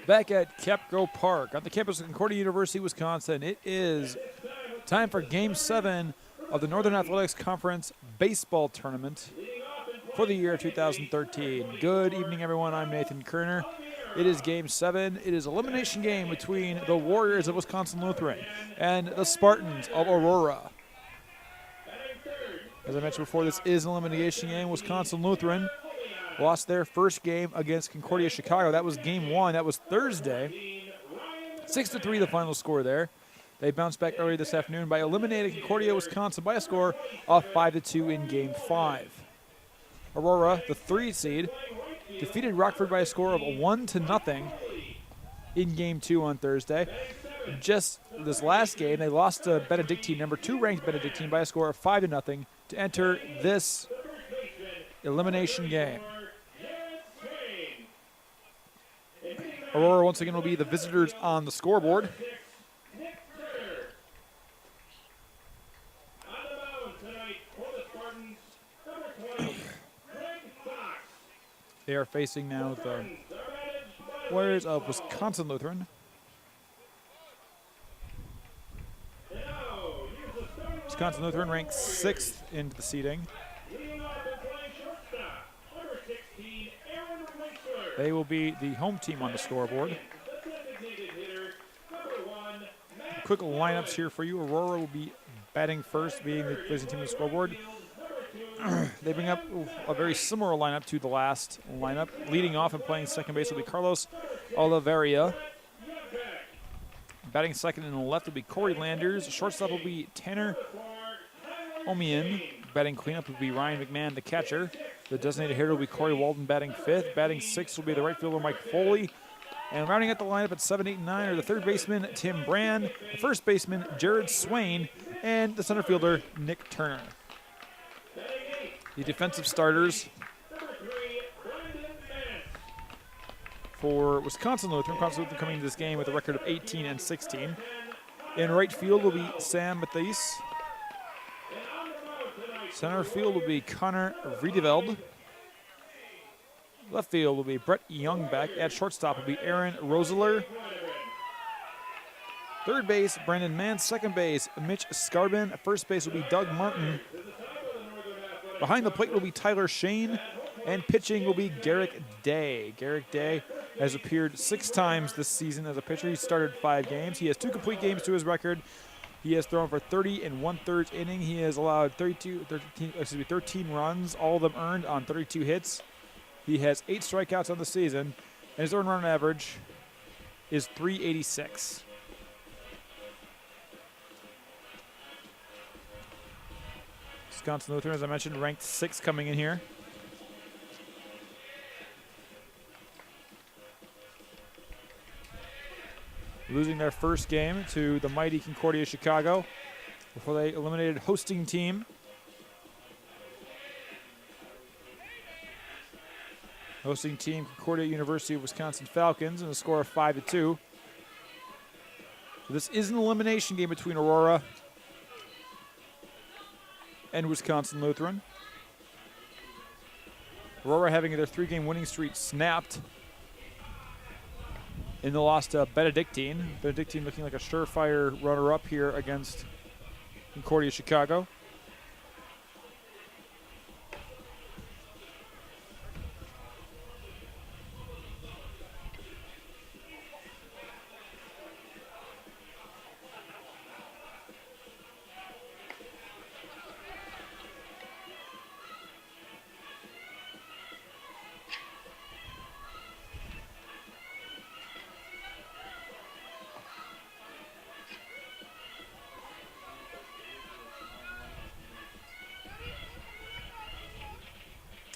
back at Kapco Park on the campus of Concordia University, Wisconsin. It is time for Game 7 of the Northern Athletics Conference Baseball Tournament for the year 2013. Good evening, everyone. I'm Nathan Kerner. It is Game 7. It is an elimination game between the Warriors of Wisconsin Lutheran and the Spartans of Aurora. As I mentioned before, this is an elimination game. Wisconsin Lutheran lost their first game against Concordia Chicago. That was Game 1. That was Thursday. 6-3 the final score there. They bounced back earlier this afternoon by eliminating Concordia, Wisconsin by a score of 5-2 in Game 5. Aurora, the 3 seed, defeated Rockford by a score of 1-0 in Game 2 on Thursday. Just this last game, they lost to Benedictine, number 2 ranked Benedictine, by a score of 5-0 to enter this elimination game. Aurora once again will be the visitors on the scoreboard. They are facing now the Warriors of Wisconsin Lutheran. Wisconsin Lutheran ranks 6th into the seeding. They will be the home team on the scoreboard. Quick lineups here for you. Aurora will be batting first, being the losing team on the scoreboard. They bring up a very similar lineup to the last lineup. Leading off and playing second base will be Carlos Oliveria. Batting second in the left will be Corey Landers. Shortstop will be Tanner Omian. Batting cleanup will be Ryan McMahon, the catcher. The designated hitter will be Corey Walden batting 5th. Batting 6th will be the right fielder Mike Foley. And rounding out the lineup at 7, 8, and 9 are the third baseman Tim Brand, the first baseman Jared Swain, and the center fielder Nick Turner. The defensive starters for Wisconsin Lutheran. Wisconsin Lutheran coming into this game with a record of 18-16. In right field will be Sam Mathies. Center field will be Connor Vriedeveld. Left field will be Brett Youngback. At shortstop will be Aaron Roseler. Third base, Brandon Mann. Second base, Mitch Scarbin. First base will be Doug Martin. Behind the plate will be Tyler Shane, and pitching will be Garrick Day. Garrick Day has appeared 6 times this season as a pitcher. He started 5 games. He has 2 complete games to his record. He has thrown for 30 1/3 inning. He has allowed 13 runs, all of them earned on 32 hits. He has 8 strikeouts on the season, and his earned run average is .386. Wisconsin Lutheran, as I mentioned, ranked 6th coming in here. Losing their first game to the mighty Concordia Chicago before they eliminated hosting team. Hosting team Concordia University of Wisconsin Falcons in a score of 5-2. So this is an elimination game between Aurora and Wisconsin Lutheran. Aurora having their 3-game winning streak snapped in the loss to Benedictine. Benedictine looking like a surefire runner-up here against Concordia Chicago.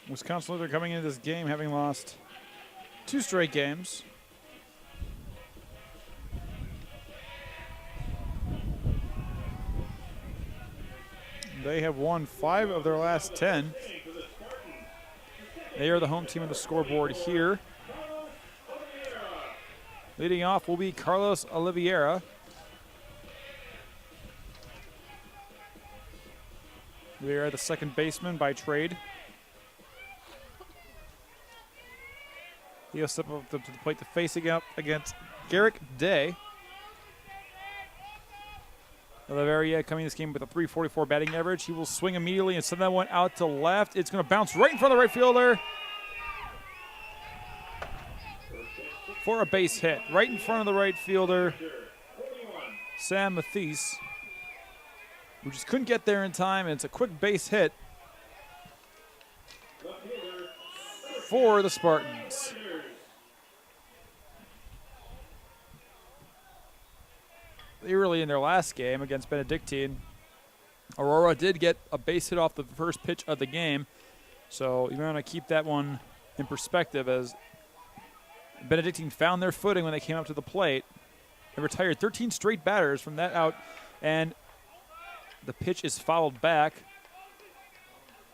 Wisconsin Lutheran coming into this game having lost 2 straight games. They have won 5 of their last 10. They are the home team on the scoreboard here. Leading off will be Carlos Oliveira. They are the second baseman by trade. He'll step up to the plate to face up against Garrick Day. Oliveria coming this game with a .344 batting average. He will swing immediately and send that one out to left. It's going to bounce right in front of the right fielder for a base hit. Right in front of the right fielder, Sam Mathies, who just couldn't get there in time, and it's a quick base hit for the Spartans. Early in their last game against Benedictine, Aurora did get a base hit off the first pitch of the game, so you want to keep that one in perspective as Benedictine found their footing when they came up to the plate. They retired 13 straight batters from that out, and the pitch is fouled back.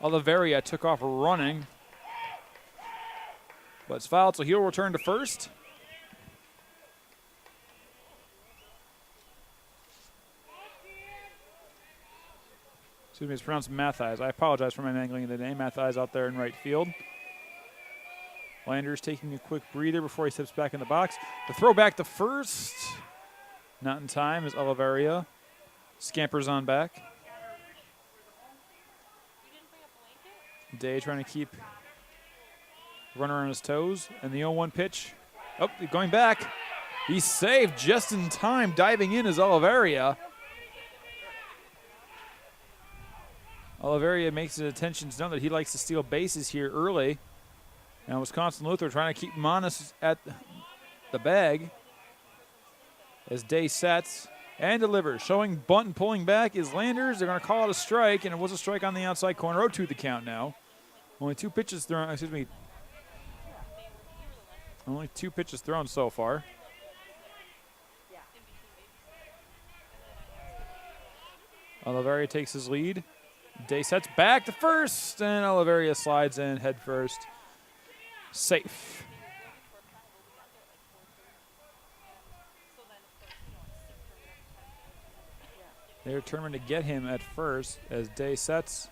Oliveria took off running, but it's fouled, so he'll return to first. Excuse me, it's pronounced Mathies. I apologize for my mangling of the name. Mathies out there in right field. Landers taking a quick breather before he steps back in the box. The throw back to first. Not in time as Oliveria scampers on back. Day trying to keep the runner on his toes. And the 0-1 pitch. Oh, going back. He's saved just in time. Diving in is Oliveria. Oliveria makes his intentions known that he likes to steal bases here early. Now Wisconsin Lutheran trying to keep him honest at the bag as Day sets and delivers. Showing bunt and pulling back is Landers. They're going to call it a strike, and it was a strike on the outside corner. 0-2 the count now. Only 2 pitches thrown. Excuse me. Only 2 pitches thrown so far. Oliveria takes his lead. Day sets back to first, and Oliveria slides in head first. Safe. They're determined to get him at first as Day sets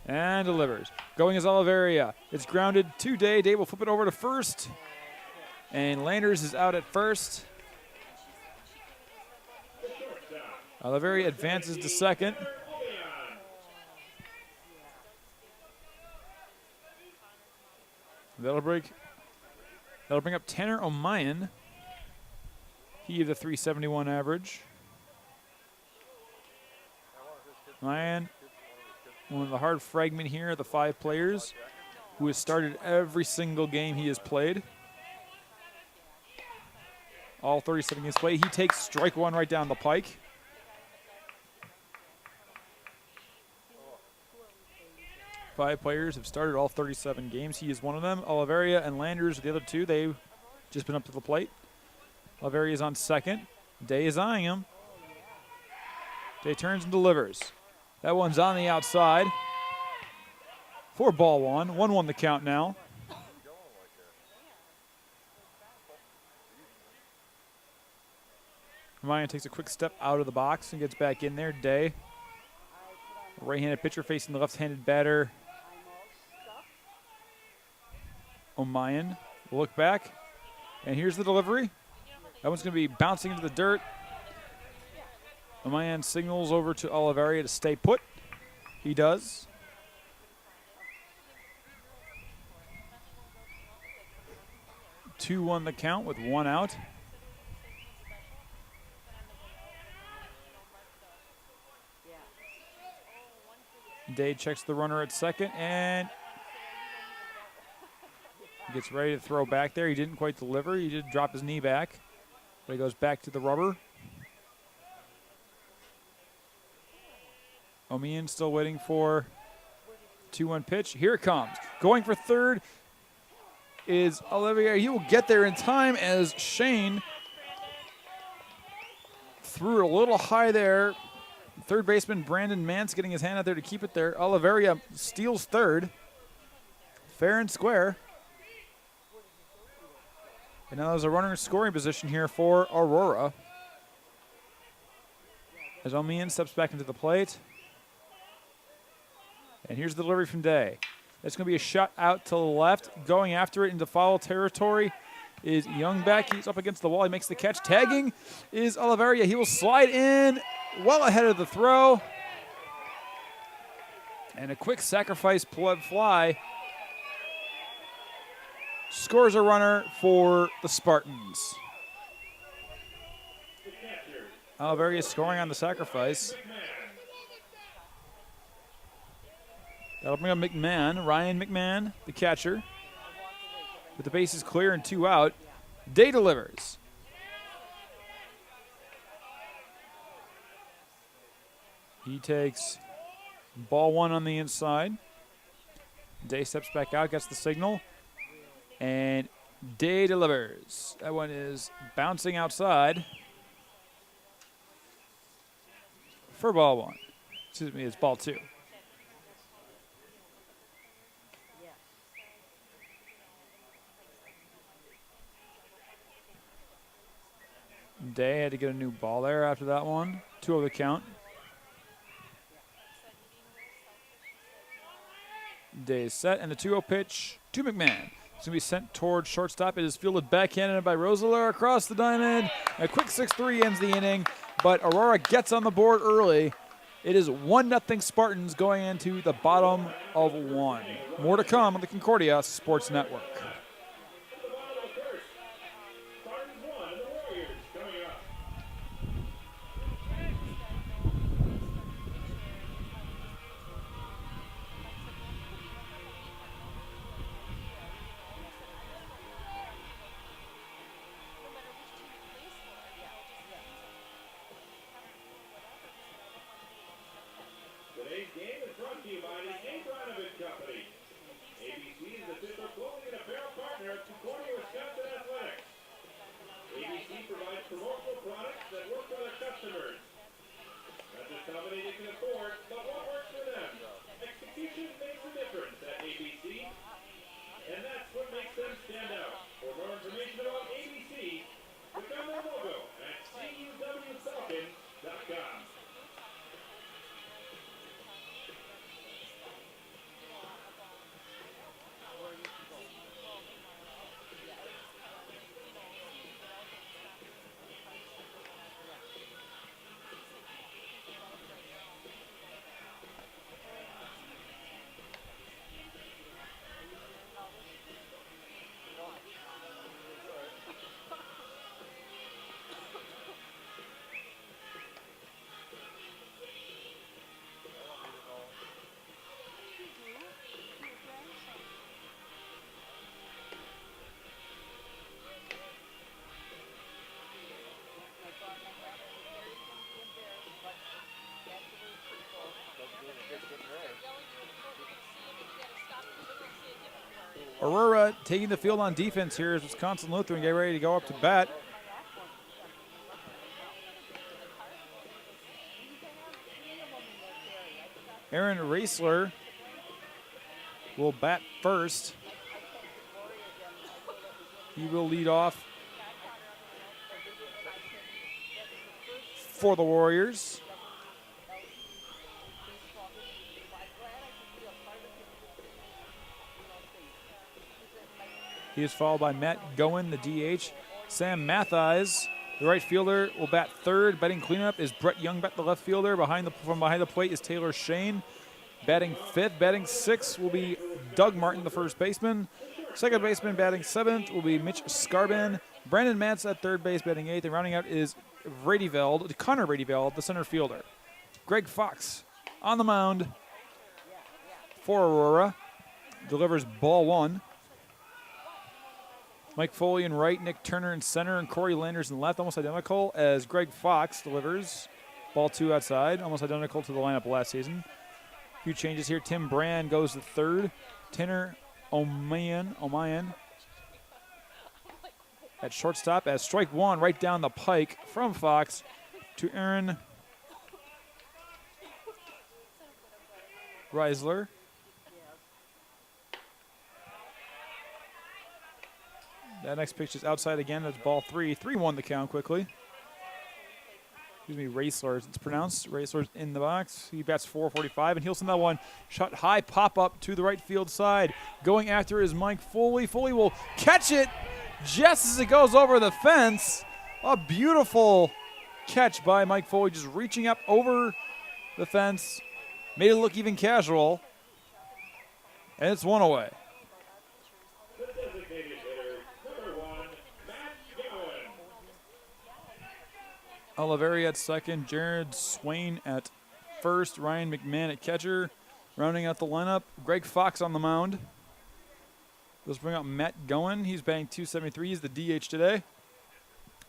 and delivers. Going is Oliveria. It's grounded to Day. Day will flip it over to first, and Landers is out at first. Oliveria advances to second. That'll bring up Tanner O'Mayan. He had a .371 average. O'Mayan, one of the hard fragment here, the 5 players who has started every single game he has played. All 37 games played. He takes strike 1 right down the pike. Five players have started all 37 games. He is one of them. Oliveria and Landers are the other 2. They've just been up to the plate. Oliveria is on second. Day is eyeing him. Day turns and delivers. That one's on the outside. For ball 1. 1-1 the count now. Ryan takes a quick step out of the box and gets back in there. Day, right-handed pitcher facing the left-handed batter. O'Mayan will look back, and here's the delivery. That one's going to be bouncing into the dirt. O'Mayan signals over to Oliveria to stay put. He does. Two-one the count with 1 out. Day checks the runner at second and gets ready to throw back there. He didn't quite deliver. He did drop his knee back, but he goes back to the rubber. O'Mean still waiting for 2-1 pitch. Here it comes. Going for third is Olivier. He will get there in time as Shane threw it a little high there. Third baseman Brandon Mance getting his hand out there to keep it there. Oliveria steals third. Fair and square. And now there's a runner in scoring position here for Aurora. As O'Mean steps back into the plate. And here's the delivery from Day. That's going to be a shot out to the left. Going after it into foul territory is Youngbeck. He's up against the wall. He makes the catch. Tagging is Oliveria. He will slide in well ahead of the throw. And a quick sacrifice fly scores a runner for the Spartans. Oliveria scoring on the sacrifice. That'll bring up McMahon, Ryan McMahon, the catcher. With the bases clear and 2 out, Day delivers. He takes ball 1 on the inside. Day steps back out, gets the signal, and Day delivers. That one is bouncing outside for ball 1. Excuse me, it's ball 2. Day had to get a new ball there after that one. 2-0 the count. Day is set, and the 2-0 pitch to McMahon. It's going to be sent towards shortstop. It is fielded backhanded by Roseler across the diamond. A quick 6-3 ends the inning, but Aurora gets on the board early. It is 1-0 Spartans going into the bottom of 1. More to come on the Concordia Sports Network. Aurora taking the field on defense here as Wisconsin Lutheran get ready to go up to bat. Aaron Raisler will bat first. He will lead off for the Warriors. He is followed by Matt Goen, the DH. Sam Mathies, the right fielder, will bat third. Batting cleanup is Brett Youngbeck, the left fielder. From behind the plate is Taylor Shane. Batting fifth. Batting sixth will be Doug Martin, the first baseman. Second baseman batting seventh will be Mitch Skarbin. Brandon Matz at third base batting eighth. And rounding out is Connor Radeveld, the center fielder. Greg Fox on the mound for Aurora. Delivers ball 1. Mike Foley in right, Nick Turner in center, and Corey Landers in left, almost identical as Greg Fox delivers. Ball 2 outside, almost identical to the lineup last season. A few changes here. Tim Brand goes to third. Tanner Omayan at shortstop as strike 1 right down the pike from Fox to Aaron Reisler. That next pitch is outside again. That's ball 3. 3-1 the count quickly. Racers. It's pronounced. Racers in the box. He bats 445, and he'll send that one shot high, pop up to the right field side. Going after is Mike Foley. Foley will catch it just as it goes over the fence. A beautiful catch by Mike Foley, just reaching up over the fence. Made it look even casual. And it's one away. Oliveri at second, Jared Swain at first, Ryan McMahon at catcher. Rounding out the lineup, Greg Fox on the mound. Let's bring up Matt Goen. He's batting .273. He's the DH today.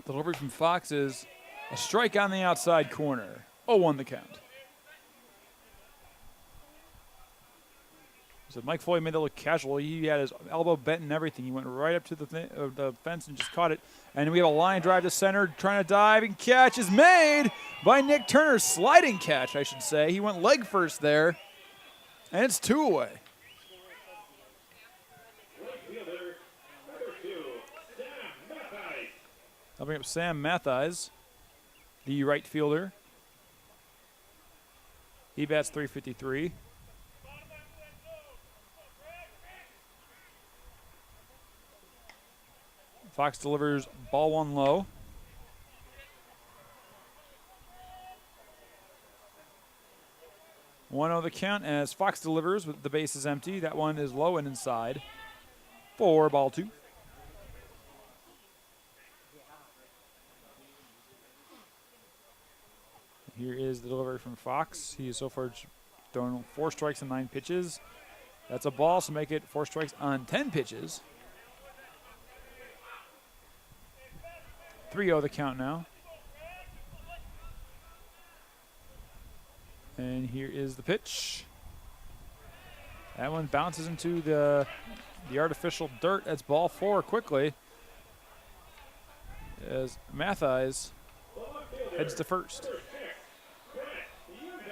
The delivery from Fox is a strike on the outside corner. 0-1 the count. So Mike Foley made that look casual. He had his elbow bent and everything. He went right up to the fence and just caught it. And we have a line drive to center, trying to dive, and catch is made by Nick Turner. Sliding catch, I should say. He went leg first there, and it's 2 away. I'll bring up Sam Mathies, the right fielder. He bats .353. Fox delivers ball one low. One on the count as Fox delivers with the bases empty. That one is low and inside. 4-2. Here is the delivery from Fox. He is so far thrown 4 strikes and 9 pitches. That's a ball, so make it 4 strikes on 10 pitches. 3-0 the count now. And here is the pitch. That one bounces into the artificial dirt. That's ball 4 quickly. As Mathies heads to first.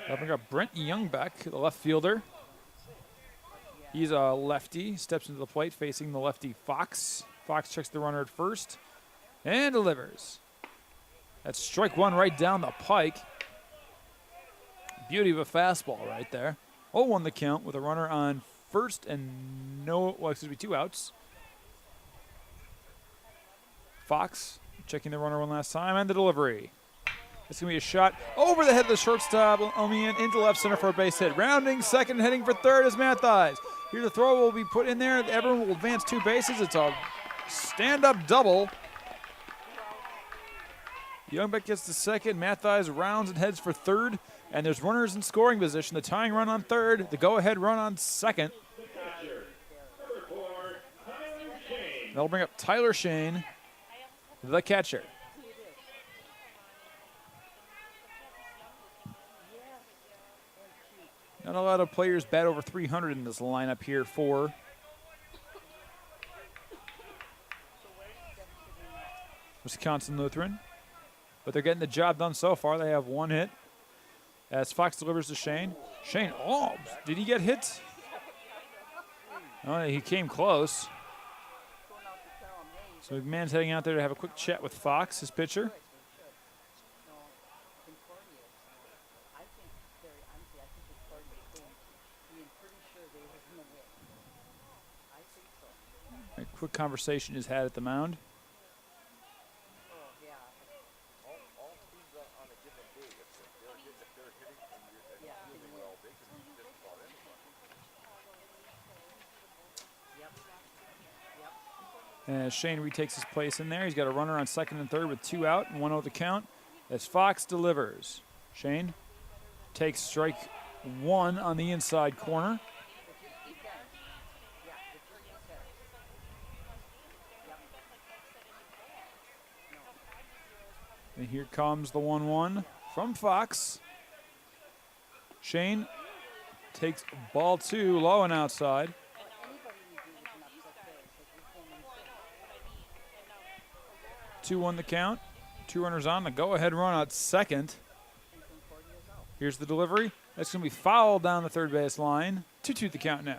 I'll bring up Brent Youngbeck, the left fielder. He's a lefty. Steps into the plate facing the lefty Fox. Fox checks the runner at first. And delivers. That's strike 1 right down the pike. Beauty of a fastball right there. 0-1 the count with a runner on first and 2 outs. Fox checking the runner one last time, and the delivery. It's going to be a shot over the head of the shortstop, Omian, into left center for a base hit. Rounding second, heading for third is Mathies. Here the throw will be put in there. Everyone will advance 2 bases. It's a stand-up double. Youngbeck gets to second. Mathies rounds and heads for third. And there's runners in scoring position. The tying run on third. The go-ahead run on second. That'll bring up Tyler Shane, the catcher. Not a lot of players bat over 300 in this lineup here for Wisconsin Lutheran. But they're getting the job done so far. They have 1 hit. As Fox delivers to Shane. Shane, oh, did he get hit? Oh, he came close. So McMahon's heading out there to have a quick chat with Fox, his pitcher. A quick conversation is had at the mound. As Shane retakes his place in there, he's got a runner on second and third with 2 out and 1-0 the count. As Fox delivers, Shane takes strike 1 on the inside corner. And here comes the 1-1 from Fox. Shane takes ball 2, low and outside. 2-1 the count. 2 runners on. The go-ahead run at second. Here's the delivery. That's going to be fouled down the third base line. 2-2 the count now.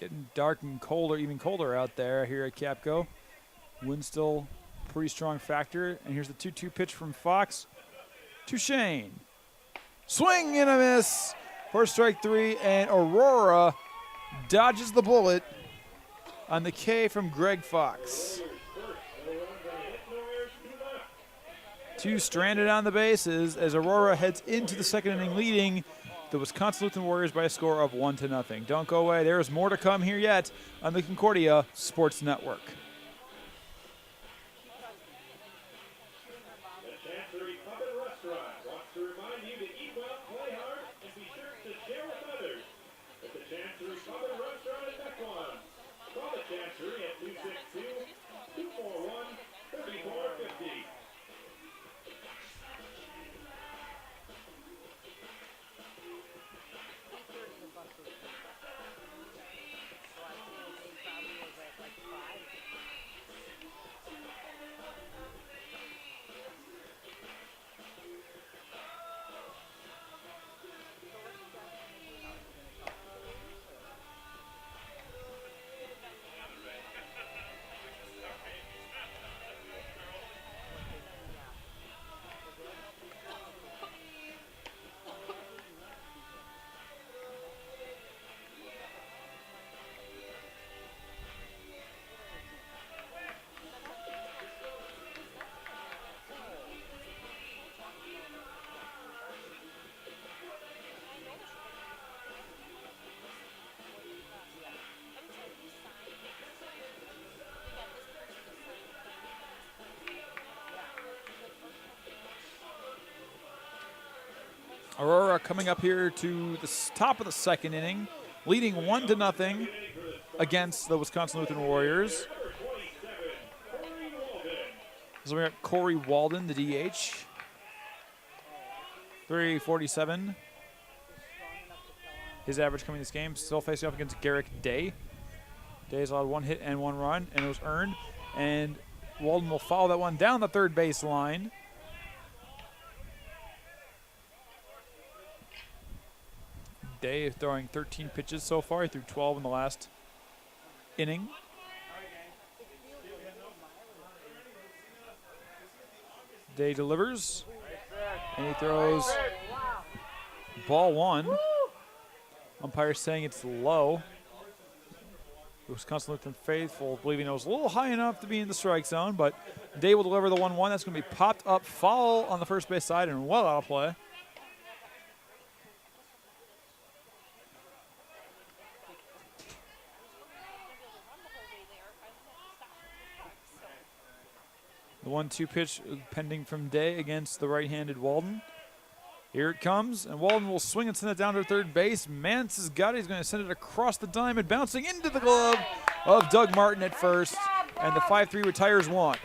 Getting dark and colder, even colder out there here at Kapco. Wind still pretty strong factor. And here's the 2-2 pitch from Fox to Shane. Swing and a miss for strike 3, and Aurora dodges the bullet on the K from Greg Fox. 2 stranded on the bases as Aurora heads into the second inning, leading the Wisconsin Lutheran Warriors by a score of 1-0. Don't go away. There is more to come here yet on the Concordia Sports Network. Aurora coming up here to the top of the second inning, leading 1-0 against the Wisconsin Lutheran Warriors. So we got Corey Walden, the DH. 347. His average coming this game. Still facing off against Garrick Day. Day's allowed 1 hit and 1 run, and it was earned. And Walden will follow that one down the third base line. Day throwing 13 pitches so far. He threw 12 in the last inning. Day delivers, and he throws ball 1. Umpire saying it's low. The Wisconsin Lutheran faithful believing it was a little high enough to be in the strike zone, but Day will deliver the 1-1. That's going to be popped up foul on the first base side and well out of play. The 1-2 pitch pending from Day against the right-handed Walden. Here it comes, and Walden will swing and send it down to third base. Mance has got it. He's going to send it across the diamond, bouncing into the glove of Doug Martin at first, and the 5-3 retires 1.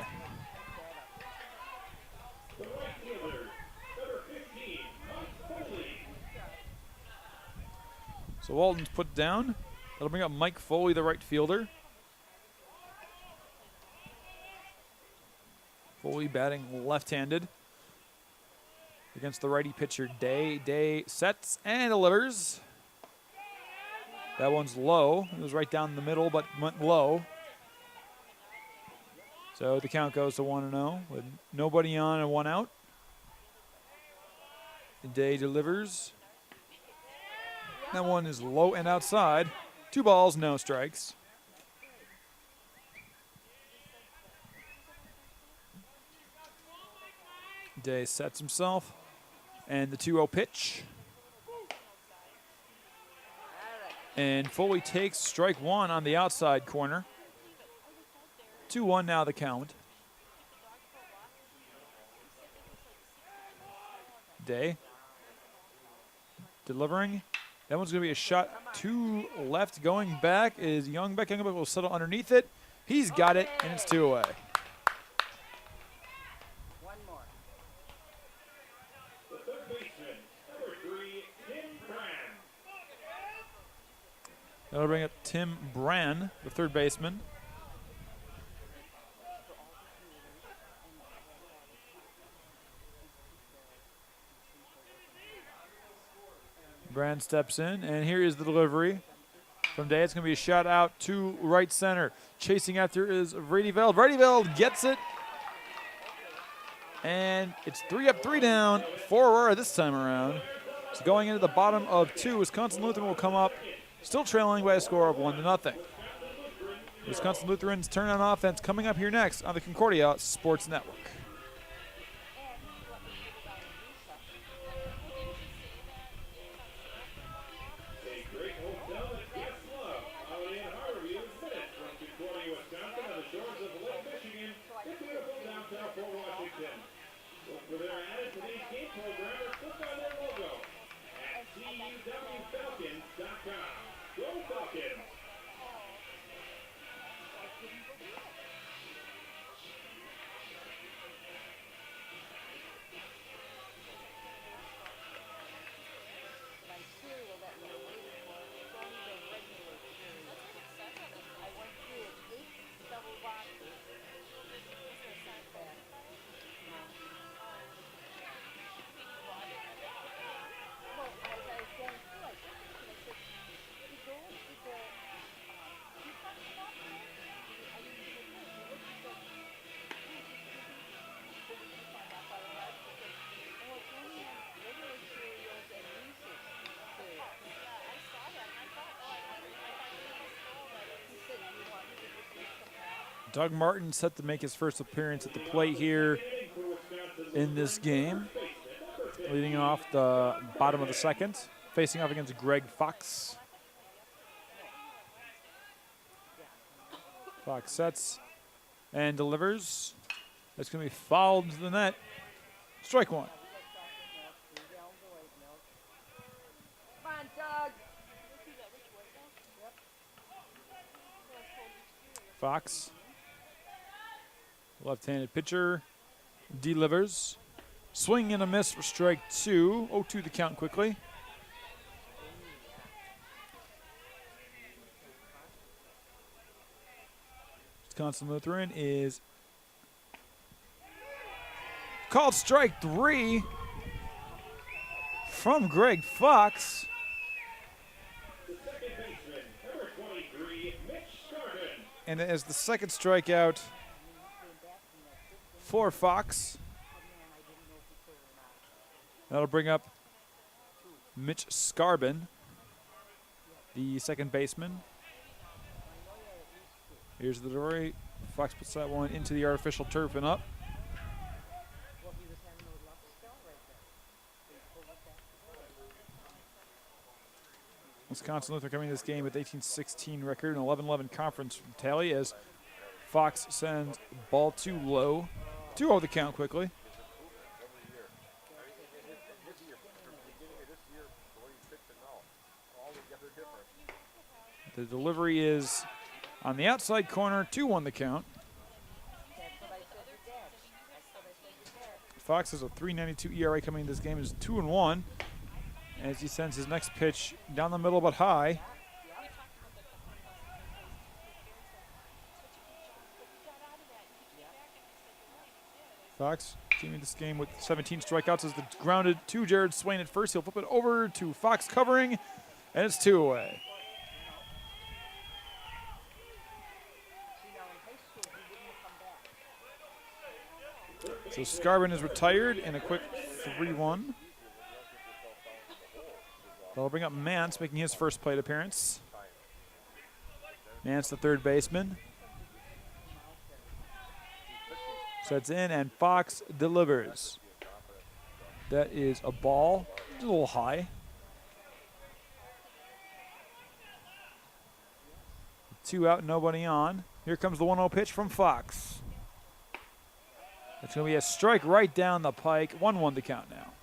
So Walden's put down. That'll bring up Mike Foley, the right fielder. Foley batting left-handed against the righty pitcher Day. Day sets and delivers. That one's low. It was right down the middle, but went low. So the count goes to 1-0 with nobody on and 1 out. Day delivers. That one is low and outside. 2 balls, no strikes. Day sets himself, and the 2-0 pitch. And Foley takes strike 1 on the outside corner. 2-1 now the count. Day delivering. That one's going to be a shot to left. Going back is Youngbeck. Youngbeck will settle underneath it. He's got it, and it's 2 away. That'll bring up Tim Brann, the third baseman. Brann steps in, and here is the delivery from Day. It's going to be a shot out to right center. Chasing after is Vredeveld. Vredeveld gets it. And it's 3 up, 3 down for Aurora this time around. So going into the bottom of 2, Wisconsin Lutheran will come up, still trailing by a score of 1-0. Wisconsin Lutheran's turn on offense coming up here next on the Concordia Sports Network. Doug Martin set to make his first appearance at the plate here in this game. Leading off the bottom of the second, facing off against Greg Fox. Fox sets and delivers. That's going to be fouled into the net. Strike one. Come on, Doug. Fox, left-handed pitcher, delivers. Swing and a miss for strike 2. 0-2 the count quickly. Wisconsin Lutheran is called strike 3 from Greg Fox. And as the second strikeout for Fox. That'll bring up Mitch Skarbin, the second baseman. Here's the delivery. Fox puts that one into the artificial turf and up. Wisconsin Lutheran coming to this game with 18-16 record and 11-11 conference tally as Fox sends ball too low. 2-0 the count quickly. The delivery is on the outside corner, 2-1 the count. Fox has a 3.92 ERA coming into this game, is 2-1. As he sends his next pitch down the middle but high. Fox continuing this game with 17 strikeouts as the grounded to Jared Swain at first. He'll flip it over to Fox covering, and it's 2 away. So Skarbin is retired in a quick 3-1. That'll bring up Mance, making his first plate appearance. Mance, the third baseman. Sets in, and Fox delivers. That is a ball, a little high. 2 out, nobody on. Here comes the 1-0 pitch from Fox. It's going to be a strike right down the pike. 1-1 to count now.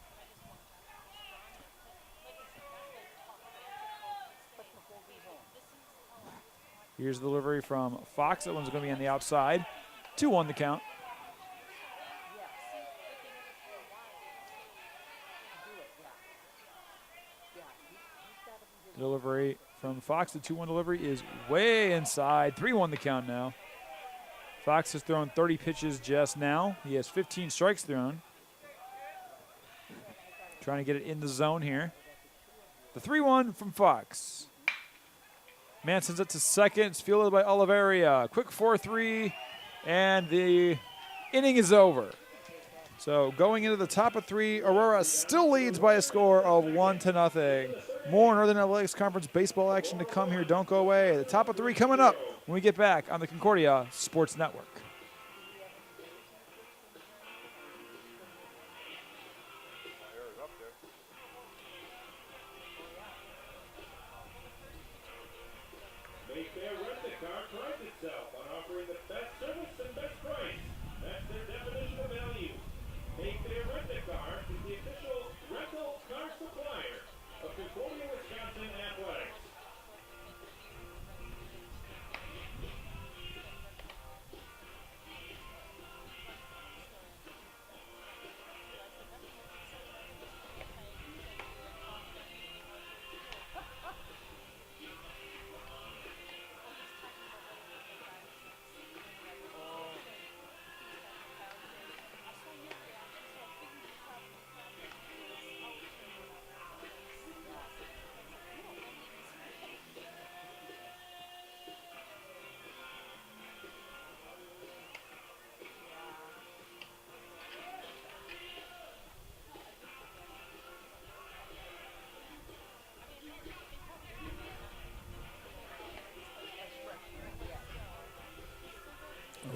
Here's the delivery from Fox. That one's going to be on the outside. 2-1 the count. Delivery from Fox. The 2-1 delivery is way inside. 3-1 the count now. Fox has thrown 30 pitches just now. He has 15 strikes thrown. Trying to get it in the zone here. The 3-1 from Fox. Man sends it to second. It's fielded by Oliveria. Quick 4-3, and the inning is over. So going into the top of 3, Aurora still leads by a score of 1-0. More Northern Athletics Conference baseball action to come here. Don't go away. The top of 3 coming up when we get back on the Concordia Sports Network.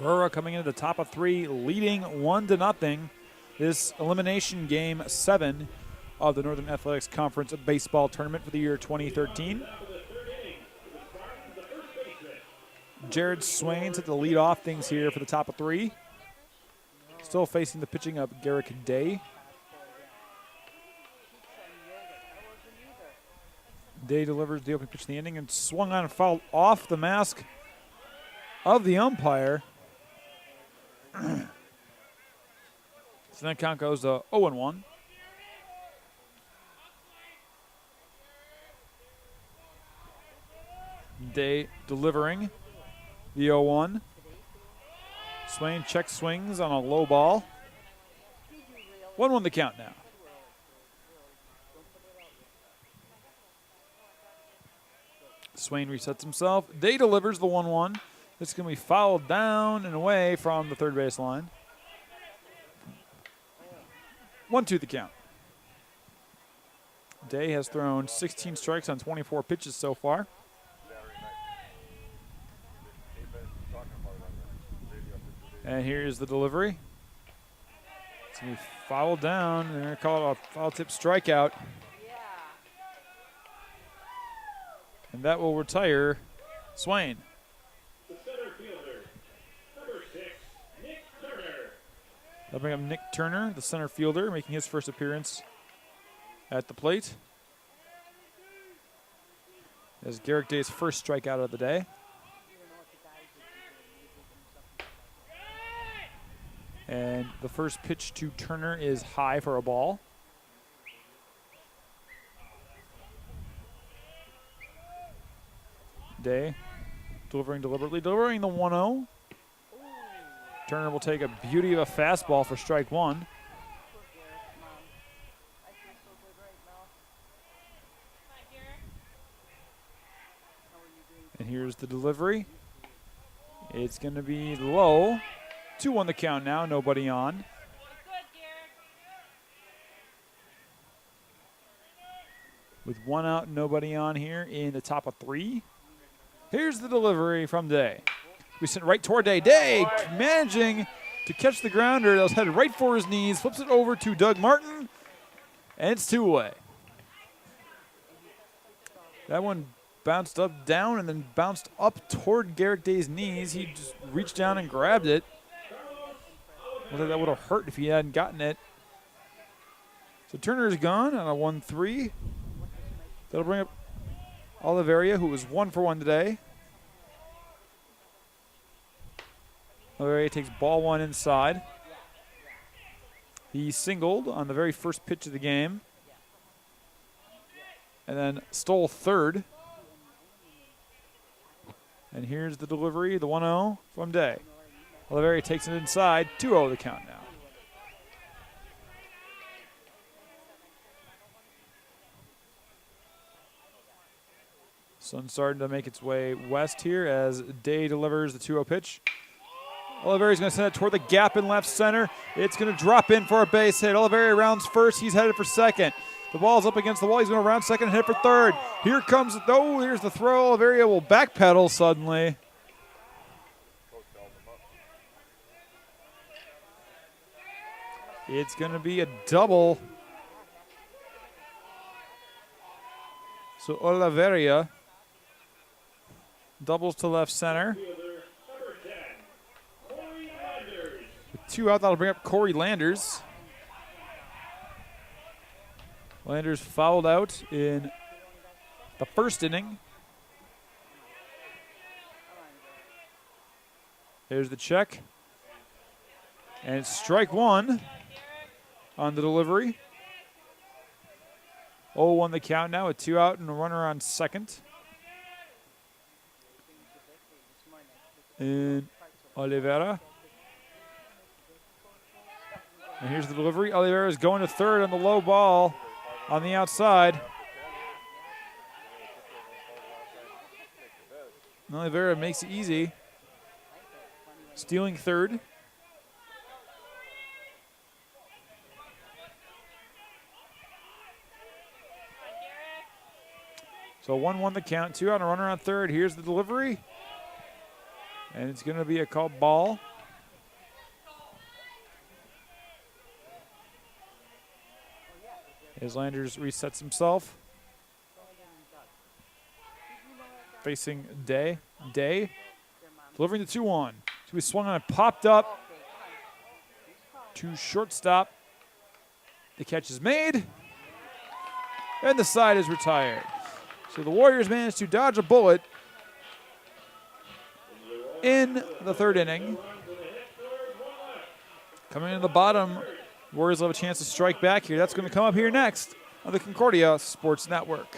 Aurora coming into the top of 3, leading 1-0. This elimination game 7 of the Northern Athletics Conference baseball tournament for the year 2013. Jared Swain set to lead off things here for the top of 3. Still facing the pitching of Garrick Day. Day delivers the opening pitch in the inning and swung on and fouled off the mask of the umpire. So that count goes to 0-1. Day delivering the 0-1. Swain check swings on a low ball. 1-1 the count now. Swain resets himself. Day delivers the 1-1. It's going to be fouled down and away from the third base line. 1-2 the count. Day has thrown 16 strikes on 24 pitches so far. And here's the delivery. It's going to be fouled down. They're going to call it a foul tip strikeout. And that will retire Swain. They'll bring up Nick Turner, the center fielder, making his first appearance at the plate. As Garrick Day's first strikeout of the day. And the first pitch to Turner is high for a ball. Day delivering deliberately, delivering the 1-0. Turner will take a beauty of a fastball for strike 1. And here's the delivery. It's going to be low. 2-1 the count now, nobody on. With 1 out, nobody on here in the top of 3. Here's the delivery from Day. We sent right toward Day. Day managing to catch the grounder. That was headed right for his knees. Flips it over to Doug Martin. And it's 2 away. That one bounced up, down, and then bounced up toward Garrick Day's knees. He just reached down and grabbed it. I think that would have hurt if he hadn't gotten it. So Turner is gone on a 1-3. That'll bring up Oliveria, who was 1 for 1 today. Oliveria takes ball 1 inside. He singled on the very first pitch of the game. And then stole third. And here's the delivery, the 1-0 from Day. Oliveria takes it inside, 2-0 the count now. Sun starting to make its way west here as Day delivers the 2-0 pitch. Oliveria's going to send it toward the gap in left center. It's going to drop in for a base hit. Oliveria rounds first. He's headed for second. The ball's up against the wall. He's going to round second and hit for third. Here comes, here's the throw. Oliveria will backpedal suddenly. It's going to be a double. So Oliveria doubles to left center. With 2 out, that'll bring up Corey Landers. Landers fouled out in the first inning. There's the check. And it's strike 1 on the delivery. 0-1 the count now with 2 out and a runner on second. And Oliveira. And here's the delivery. Oliveira is going to third on the low ball on the outside. And Oliveira makes it easy. Stealing third. So 1-1 the count, 2 out and a runner on third. Here's the delivery. And it's going to be a called ball. As Landers resets himself. Facing Day. Day delivering the 2-1. So he swung on it, popped up to shortstop. The catch is made. And the side is retired. So the Warriors managed to dodge a bullet in the third inning. Coming in the bottom, Warriors will have a chance to strike back here. That's going to come up here next on the Concordia Sports Network.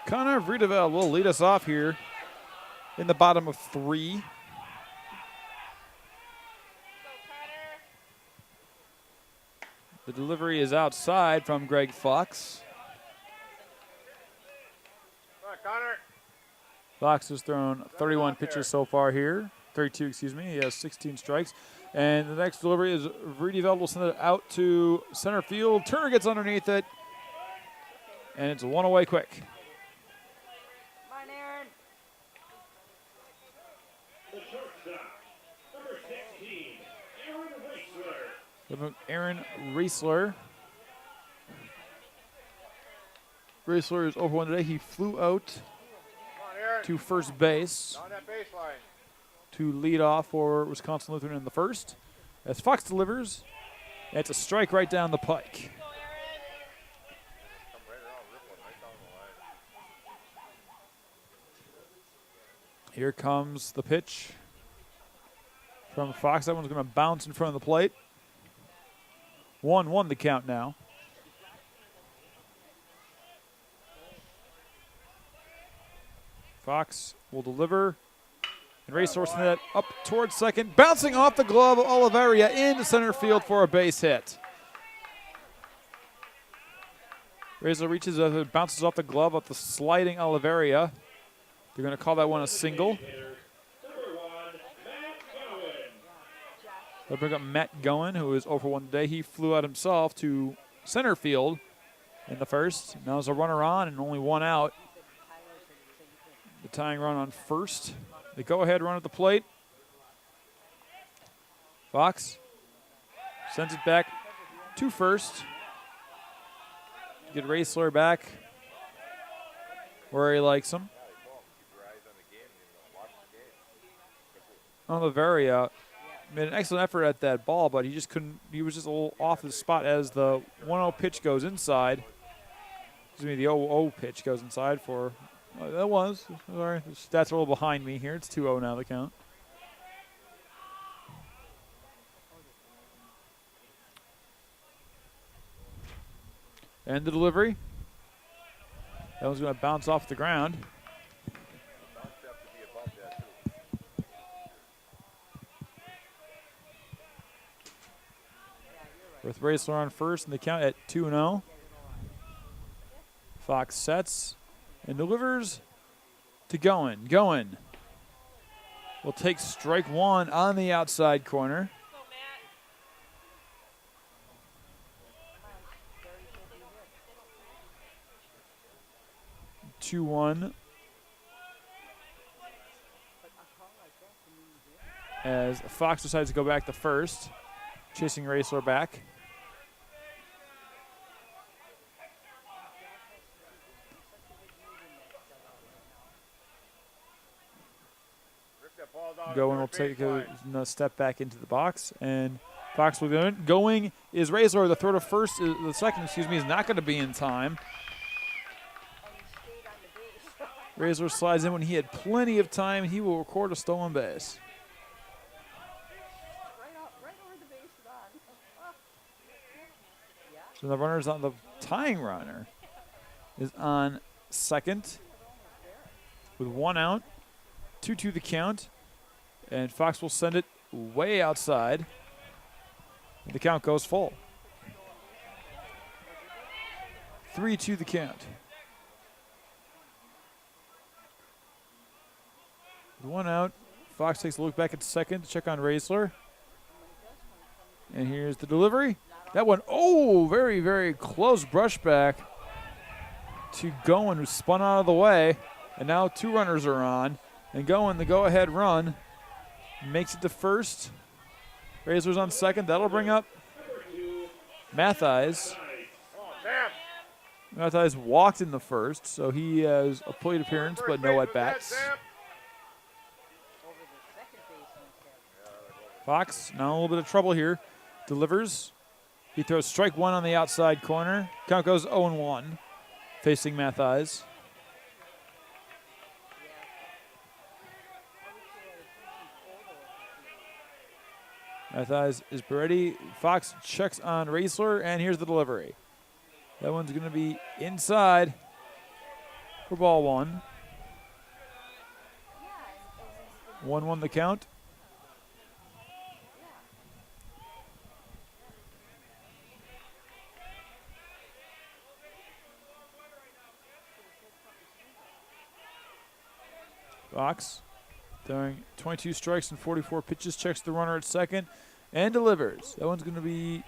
Connor Vridevel will lead us off here in the bottom of 3. The delivery is outside from Greg Fox. Fox has thrown 31 pitches so far here. 32, excuse me. He has 16 strikes. And the next delivery is Vridevel will send it out to center field. Turner gets underneath it. And it's 1 away quick. Aaron Reisler. Reisler is over 1 today. He flew out to first base to lead off for Wisconsin Lutheran in the first. As Fox delivers, it's a strike right down the pike. Here comes the pitch from Fox. That one's going to bounce in front of the plate. 1-1 the count now. Fox will deliver. And Racehorse net up towards second. Bouncing off the glove of Oliveria into center field for a base hit. Razor reaches, it bounces off the glove of the sliding Oliveria. They're going to call that one a single. They'll bring up Matt Goen, who is 0 for 1 today. He flew out himself to center field in the first. Now there's a runner on and only one out. The tying run on first. The go-ahead run at the plate. Fox sends it back to first. Get Raisler back where he likes him. Oliveria made an excellent effort at that ball, but he just couldn't. He was just a little off his spot as the 1-0 pitch goes inside. Excuse me, the 0-0 pitch goes inside for. That was. Sorry, the stats are a little behind me here. It's 2-0 now, the count. And the delivery. That one's going to bounce off the ground. With Raisler on first and the count at 2-0. Fox sets and delivers to Goen. Goen will take strike one on the outside corner. Two one. As Fox decides to go back to first, chasing Raisler back. Goen will take a step back into the box, and Fox will go in. Going is Raisler. The throw to first, the second, excuse me, is not going to be in time. Raisler slides in when he had plenty of time. He will record a stolen base. So the runner's on the tying runner is on second with one out, 2-2 the count, and Fox will send it way outside. And the count goes full. 3-2 the count. With one out, Fox takes a look back at second to check on Raisler. And here's the delivery. That one, oh, very, very close brush back to Goen, who spun out of the way. And now two runners are on. And Goen, the go-ahead run, makes it to first. Raisler's on second. That'll bring up Mathies. Mathies walked in the first, so he has a plate appearance but no at-bats. Fox, now a little bit of trouble here. Delivers. He throws strike one on the outside corner. Count goes 0-1, facing Mathies. Mathies is ready. Fox checks on Raisler, and here's the delivery. That one's going to be inside for ball one. 1-1 the count. Fox throwing 22 strikes and 44 pitches, checks the runner at second and delivers. That one's going to be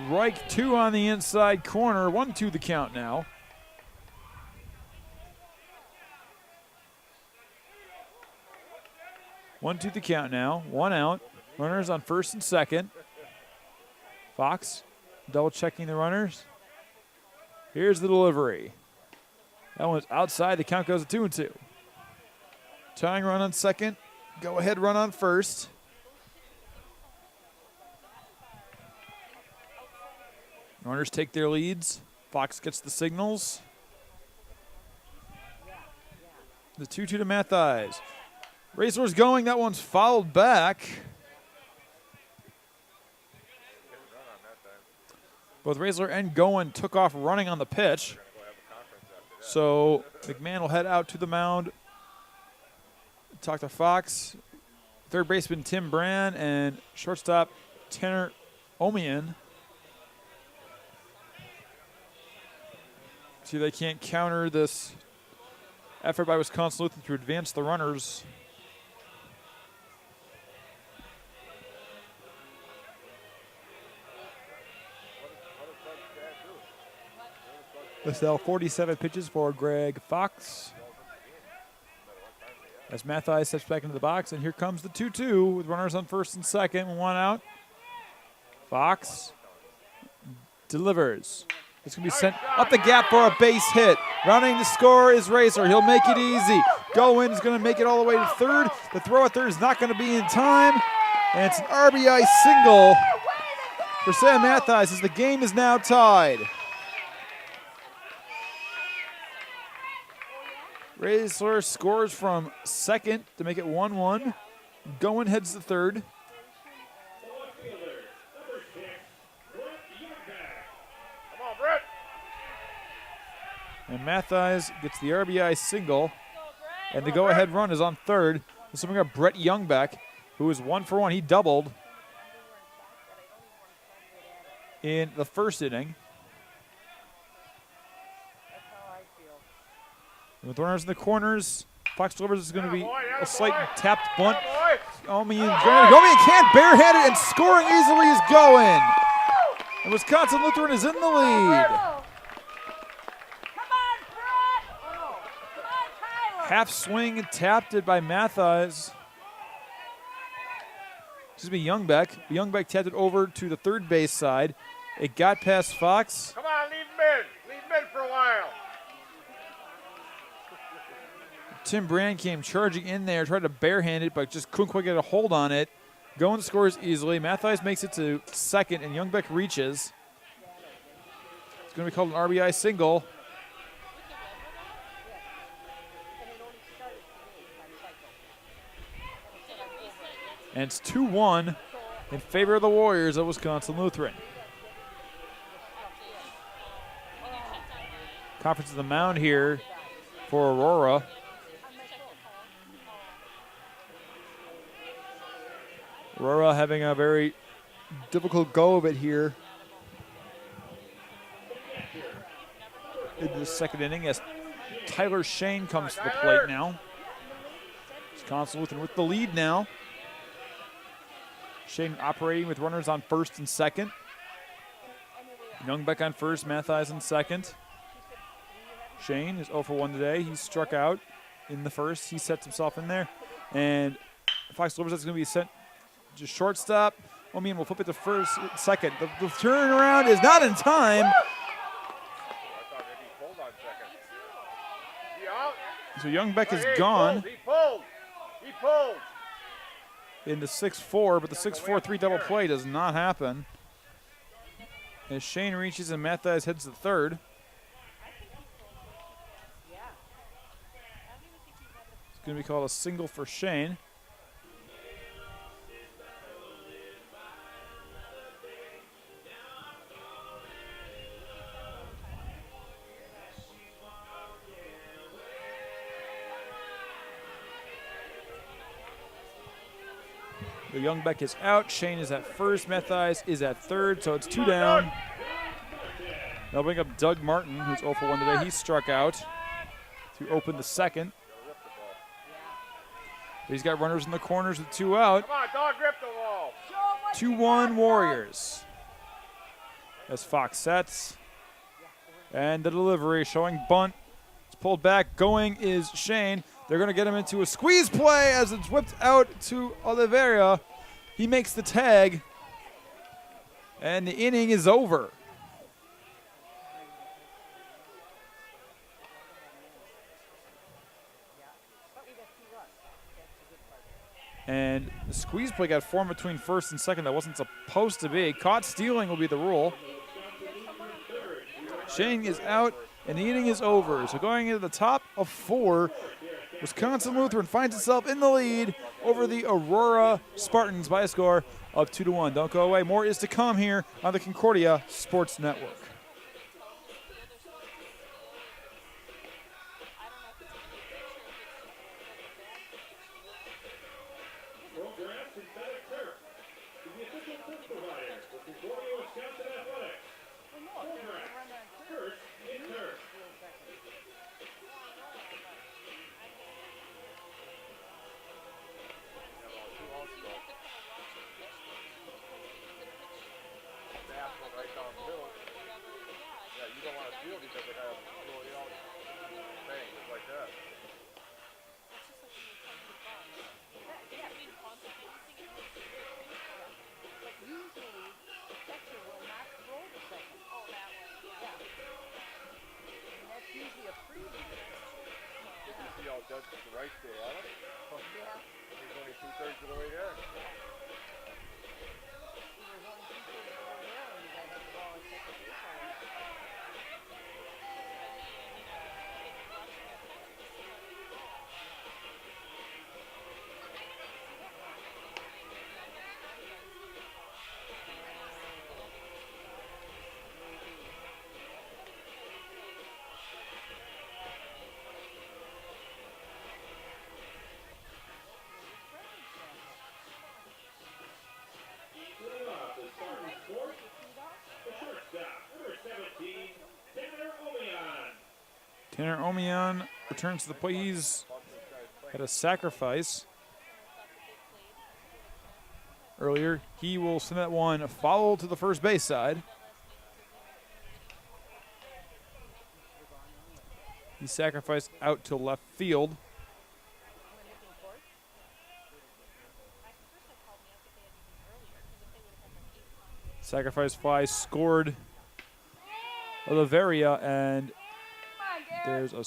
strike two on the inside corner. 1-2 the count now. One, two the count now. One out. Runners on first and second. Fox double checking the runners. Here's the delivery. That one's outside. The count goes to 2-2. Tying run on second. Go ahead run on first. Runners take their leads. Fox gets the signals. The 2-2 to Mathies. Raisler's going. That one's fouled back. Both Raisler and Goen took off running on the pitch. So McMahon will head out to the mound. Talk to Fox. Third baseman Tim Brand and shortstop Tanner Omian. See if they can't counter this effort by Wisconsin Lutheran to advance the runners. This now 47 pitches for Greg Fox. As Mathis steps back into the box, and here comes the 2-2 with runners on first and second, one out. Fox delivers. It's going to be sent up the gap for a base hit. Rounding the score is Racer. He'll make it easy. Goin is going to make it all the way to third. The throw at third is not going to be in time. And it's an RBI single for Sam Mathis as the game is now tied. Racer scores from second to make it 1-1. Goin heads to third. And Mathis gets the RBI single. And the go-ahead run is on third. So we got Brett Youngbeck, who is 1 for 1. He doubled in the first inning. And with runners in the corners, Fox delivers is going to be a slight tapped bunt. Gomi can't barehanded and scoring easily is going. And Wisconsin Lutheran is in the lead. Half swing tapped it by Mathis. Excuse me, Youngbeck. Youngbeck tapped it over to the third base side. It got past Fox. Come on, leave mid. Leave mid for a while. Tim Brand came charging in there, tried to barehand it, but just couldn't quite get a hold on it. Goin scores easily. Mathis makes it to second, and Youngbeck reaches. It's going to be called an RBI single. And it's 2-1 in favor of the Warriors of Wisconsin Lutheran. Conference of the mound here for Aurora. Aurora having a very difficult go of it here in the second inning as Tyler Shane comes to the plate now. Wisconsin Lutheran with the lead now. Shane operating with runners on first and second. Youngbeck on first, Mathis on second. Shane is 0 for 1 today. He struck out in the first. He sets himself in there. And Fox delivers. That's going to be sent to shortstop. Omian will flip it to first, second. The turnaround is not in time. So Youngbeck is gone. He pulled. In the 6-4, but the 6-4-3 double play does not happen. As Shane reaches and Mathis heads to third. It's going to be called a single for Shane. The Youngbeck is out. Shane is at first. Mathis is at third, so it's 2 down. They'll bring up Doug Martin, who's 0 for 1 today. He struck out to open the second. He's got runners in the corners with 2 out. Come on, dog, grip the wall. 2-1 Warriors. As Fox sets. And the delivery showing bunt. It's pulled back. Going is Shane. They're going to get him into a squeeze play as it's whipped out to Oliveira. He makes the tag. And the inning is over. And the squeeze play got formed between first and second. That wasn't supposed to be. Caught stealing will be the rule. Shane is out, and the inning is over. So going into the top of 4, Wisconsin Lutheran finds itself in the lead over the Aurora Spartans by a score of 2-1. Don't go away. More is to come here on the Concordia Sports Network. don't want to field because they have really all things like that. But usually, the catcher will not throw the second. Oh, that way, yeah. And that's usually a freebie. You can see how dead the right there on it. Yeah. He's only 2/3 of the way there. There's only 2/3 over there, and you got to have the ball at second base already. Tanner Omian returns to the plate. He's had a sacrifice earlier. He will send that one foul to the first base side. He sacrificed out to left field. Sacrifice fly scored Oliveria, and there's a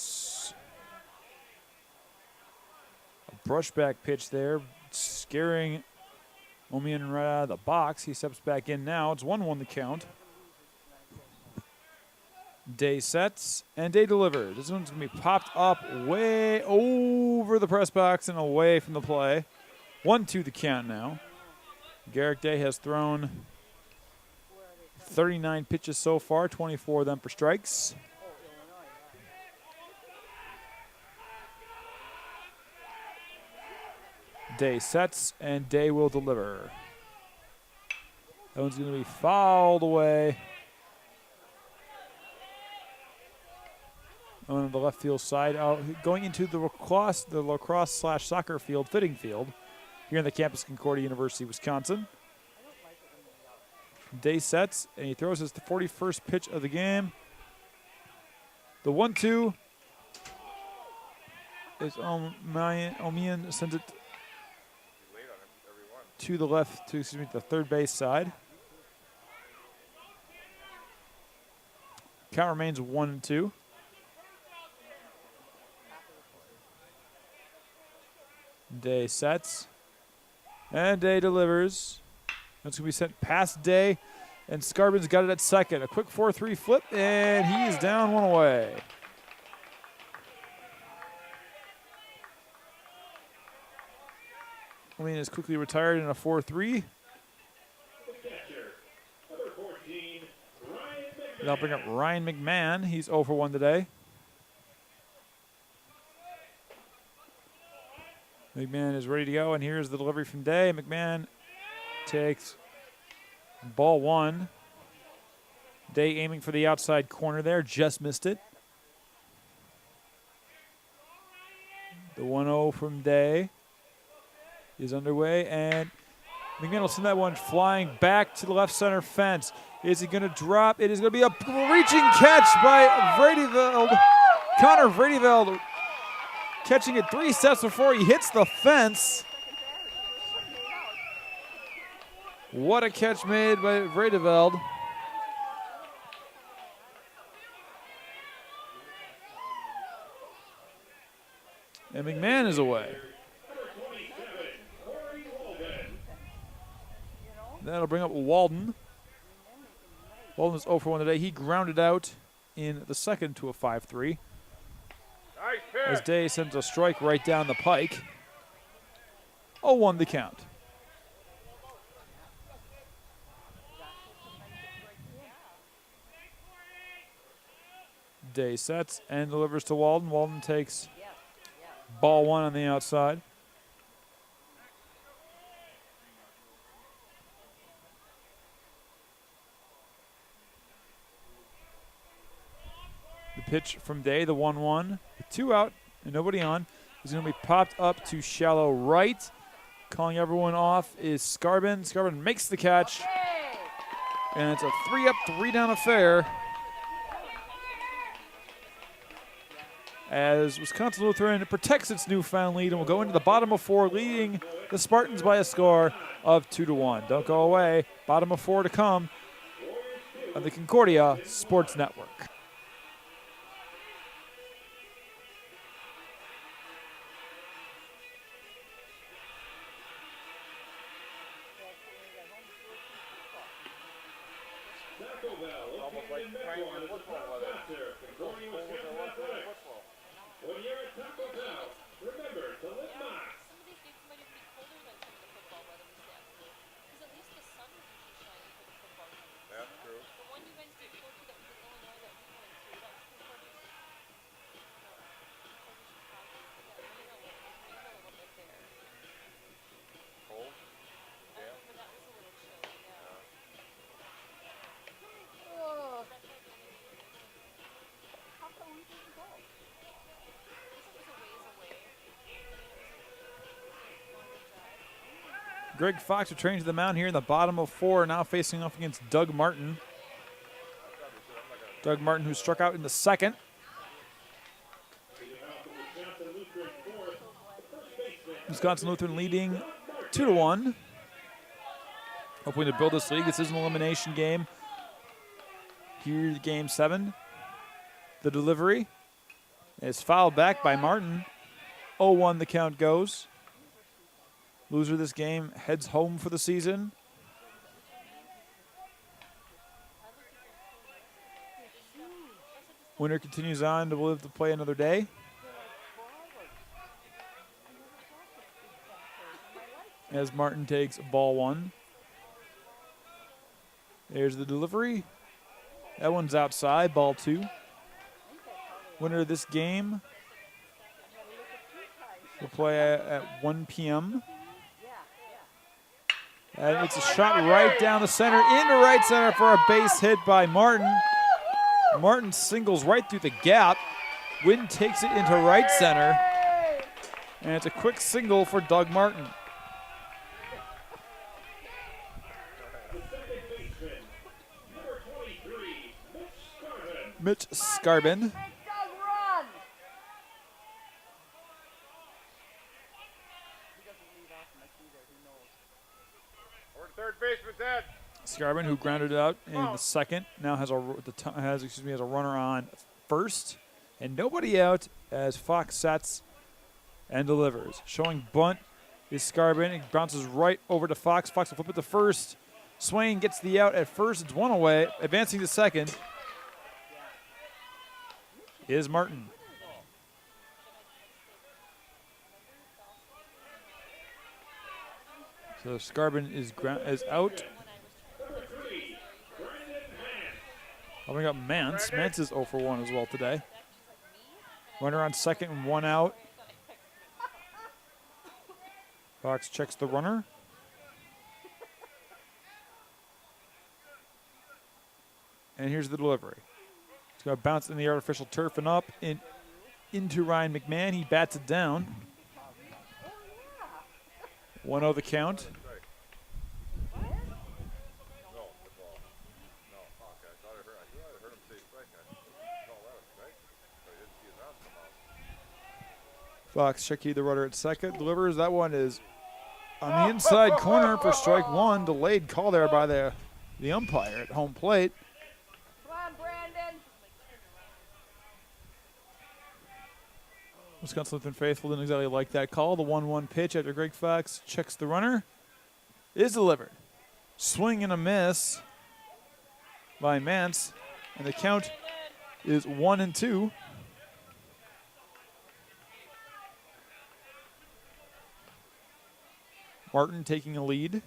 brushback pitch there, scaring Omian right out of the box. He steps back in now. It's 1-1 the count. Day sets, and Day delivers. This one's going to be popped up way over the press box and away from the play. 1-2 the count now. Garrick Day has thrown 39 pitches so far, 24 of them for strikes. Day sets, and Day will deliver. That one's going to be fouled away on the left field side. Going into the lacrosse/soccer field, fitting field, here in the campus of Concordia University, Wisconsin. Day sets, and he throws his 41st pitch of the game. The 1-2 is Omian sends it to the left, the third base side. Count remains 1-2. Day sets, and Day delivers. That's going to be sent past Day, and Scarbin's got it at second. A quick 4-3 flip, and he is down one away. Omian is quickly retired in a 4-3. That'll bring up Ryan McMahon. He's 0 for 1 today. McMahon is ready to go, and here's the delivery from Day. McMahon takes ball one. Day aiming for the outside corner there, just missed it. The 1-0 from Day is underway, and McMahon will send that one flying back to the left center fence. Is he going to drop? It is going to be a reaching catch by Vredeveld. Connor Vredeveld catching it 3 steps before he hits the fence. What a catch made by Vredeveld. And McMahon is away. That'll bring up Walden. Walden is 0 for 1 today. He grounded out in the second to a 5-3. Nice As pitch. Day sends a strike right down the pike. 0-1 the count. Day sets and delivers to Walden. Walden takes ball one on the outside. The pitch from Day, the 1-1. With 2 out and nobody on, is going to be popped up to shallow right. Calling everyone off is Scarbin. Scarbin makes the catch. And it's a 3-up, 3-down affair. as Wisconsin Lutheran protects its newfound lead and will go into the bottom of 4, leading the Spartans by a score of 2-1. Don't go away. Bottom of 4 to come on the Concordia Sports Network. Almost like playing your football weather. Go school with a lot of football. When you're at Taco Bell, remember to live Max. Some of these days might even be colder than some of the football weather we see actually. Because at least the sun was usually shining for the football games. That's true. The one you guys did go to that was in Illinois that we went to, that was Concordia. Concordia, Chicago. Yeah, I know it was rained a little bit there. Cold. I Yeah. remember that was a little chilly, yeah. Oh, That might be an issue. how come we didn't go? Because it was a ways away. I mean, it was a longer drive. Greg Fox returning to the mound here in the bottom of 4, now facing off against Doug Martin. Doug Martin, who struck out in the second. Wisconsin Lutheran leading 2-1. Hoping to build this league. This is an elimination game. Here's game 7. The delivery is fouled back by Martin. 0-1 the count goes. Loser this game heads home for the season. Winner continues on to live to play another day. As Martin takes ball 1. There's the delivery. That one's outside, ball 2. Winner of this game will play at 1 p.m. And it's a shot right down the center, into right center for a base hit by Martin. Martin singles right through the gap. Wynn takes it into right center. And it's a quick single for Doug Martin. Mitch Scarbin. Make Doug run! He doesn't lead off unless either, he knows. Over to third baseman, Ted. Scarbin, who grounded it out in the second, now has a runner on first, and nobody out as Fox sets and delivers. Showing bunt is Scarbin. It bounces right over to Fox. Fox will flip it to first. Swain gets the out at first. It's one away. Advancing to second is Martin. So Scarbin is out. I'll bring up Mance. Mance is 0 for 1 as well today. Runner on second and 1 out. Fox checks the runner. And here's the delivery. It's going to bounce in the artificial turf and up into Ryan McMahon. He bats it down. 1-0 the count. No, the ball. No, okay. I thought I heard him say strike. No, that was strike. But I didn't see his arm come out. Fox checking the runner at second. Delivers. That one is on the inside corner for strike 1. Delayed call there by the umpire at home plate. Come on, Brandon! Wisconsin Lutheran faithful didn't exactly like that call. The 1-1 pitch after Greg Fox checks the runner is delivered. Swing and a miss by Mance, and the count is 1-2. Martin taking a lead.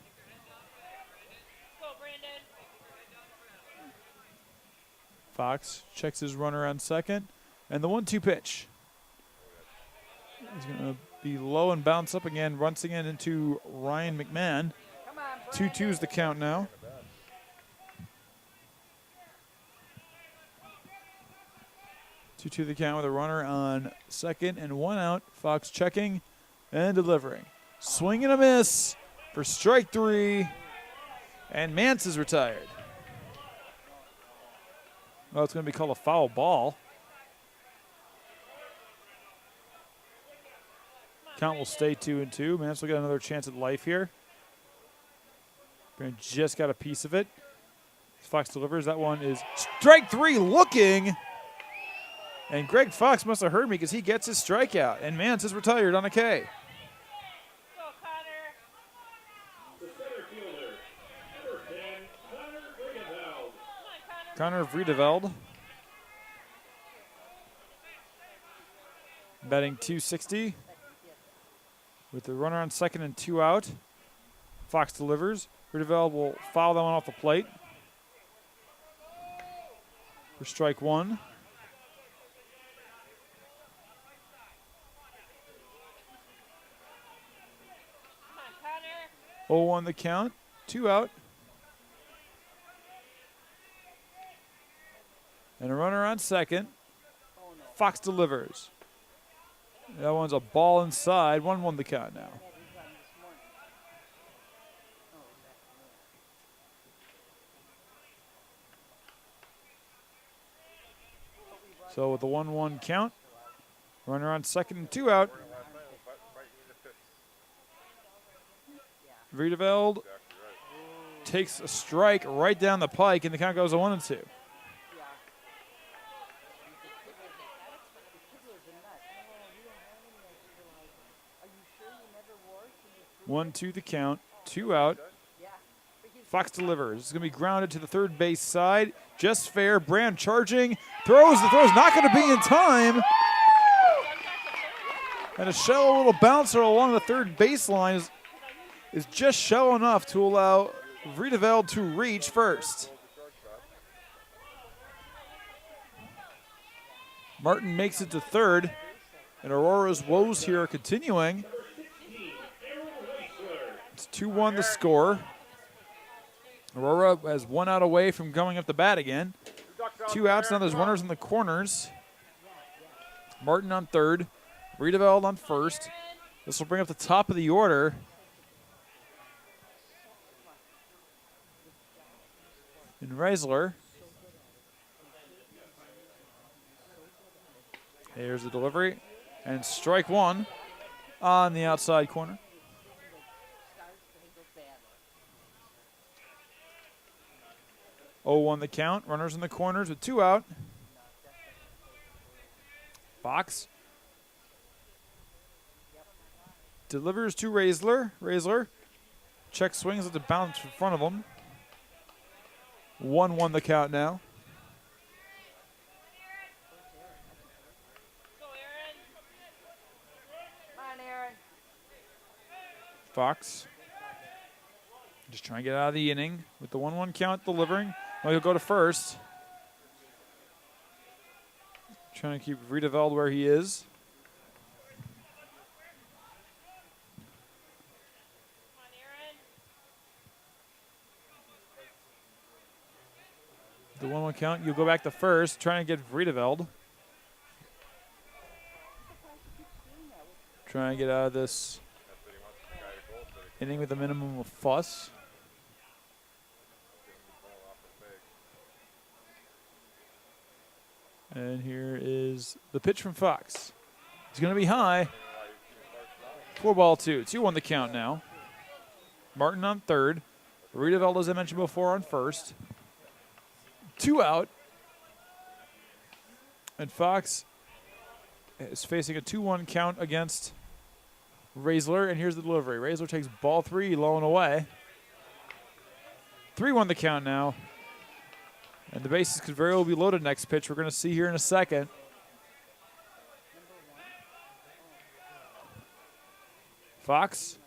Fox checks his runner on second, and the 1-2 pitch. He's going to be low and bounce up again, once again into Ryan McMahon. Come on, 2-2 is the count now. Two the count with a runner on second and 1 out. Fox checking and delivering. Swing and a miss for strike 3. And Mance is retired. Well, it's going to be called a foul ball. Count will stay 2-2. Mance will get another chance at life here. Brand just got a piece of it. Fox delivers. That one is strike 3 looking. And Greg Fox must have heard me because he gets his strikeout. And Mance is retired on a K. Go, Connor. The center fielder, number 10, Connor Ringeveld. Come on, Connor. Connor Vriedeveld. Batting .260 with the runner on second and 2 out. Fox delivers. Vriedeveld will foul that one off the plate for strike 1. Come on, Connor. 0-1 the count. 2 out. And a runner on second. Fox delivers. That one's a ball inside. 1-1 the count now. So with the 1-1 count, runner on second and 2 out. Vriedeveld takes a strike right down the pike, and the count goes to 1-2. 1-2 the count, 2 out. Fox delivers. It's going to be grounded to the third base side. Just fair. Brand charging. Throws. The throw's not going to be in time. And a shallow little bouncer along the third baseline is just shallow enough to allow Vriedeveld to reach first. Martin makes it to third. And Aurora's woes here are continuing. It's 2-1 the score. Aurora has 1 out away from going up the bat again. 2 outs, now there's runners in the corners. Martin on third, Vriedeveld on first. This will bring up the top of the order. And Reisler. Here's the delivery. And strike 1 on the outside corner. 0-1 the count. Runners in the corners with 2 out. Fox delivers to Reisler. Reisler check swings at the bounce in front of him. 1-1 the count now. Go, Aaron. Come on, Aaron. Fox just trying to get out of the inning with the 1-1 count delivering. Well, he'll go to first. Trying to keep Vriedeveld where he is. Come on, Aaron. The 1-1 count, you'll go back to first, trying to get Vriedeveld. Trying to get out of this inning with a minimum of fuss. And here is the pitch from Fox. It's going to be high. 4-2. 2-1 the count now. Martin on third. Vriedeveld, as I mentioned before, on first. 2 out. And Fox is facing a 2-1 count against Reisler. And here's the delivery. Reisler takes ball 3, low and away. 3-1 the count now. And the bases could very well be loaded next pitch. We're going to see here in a second. Fox.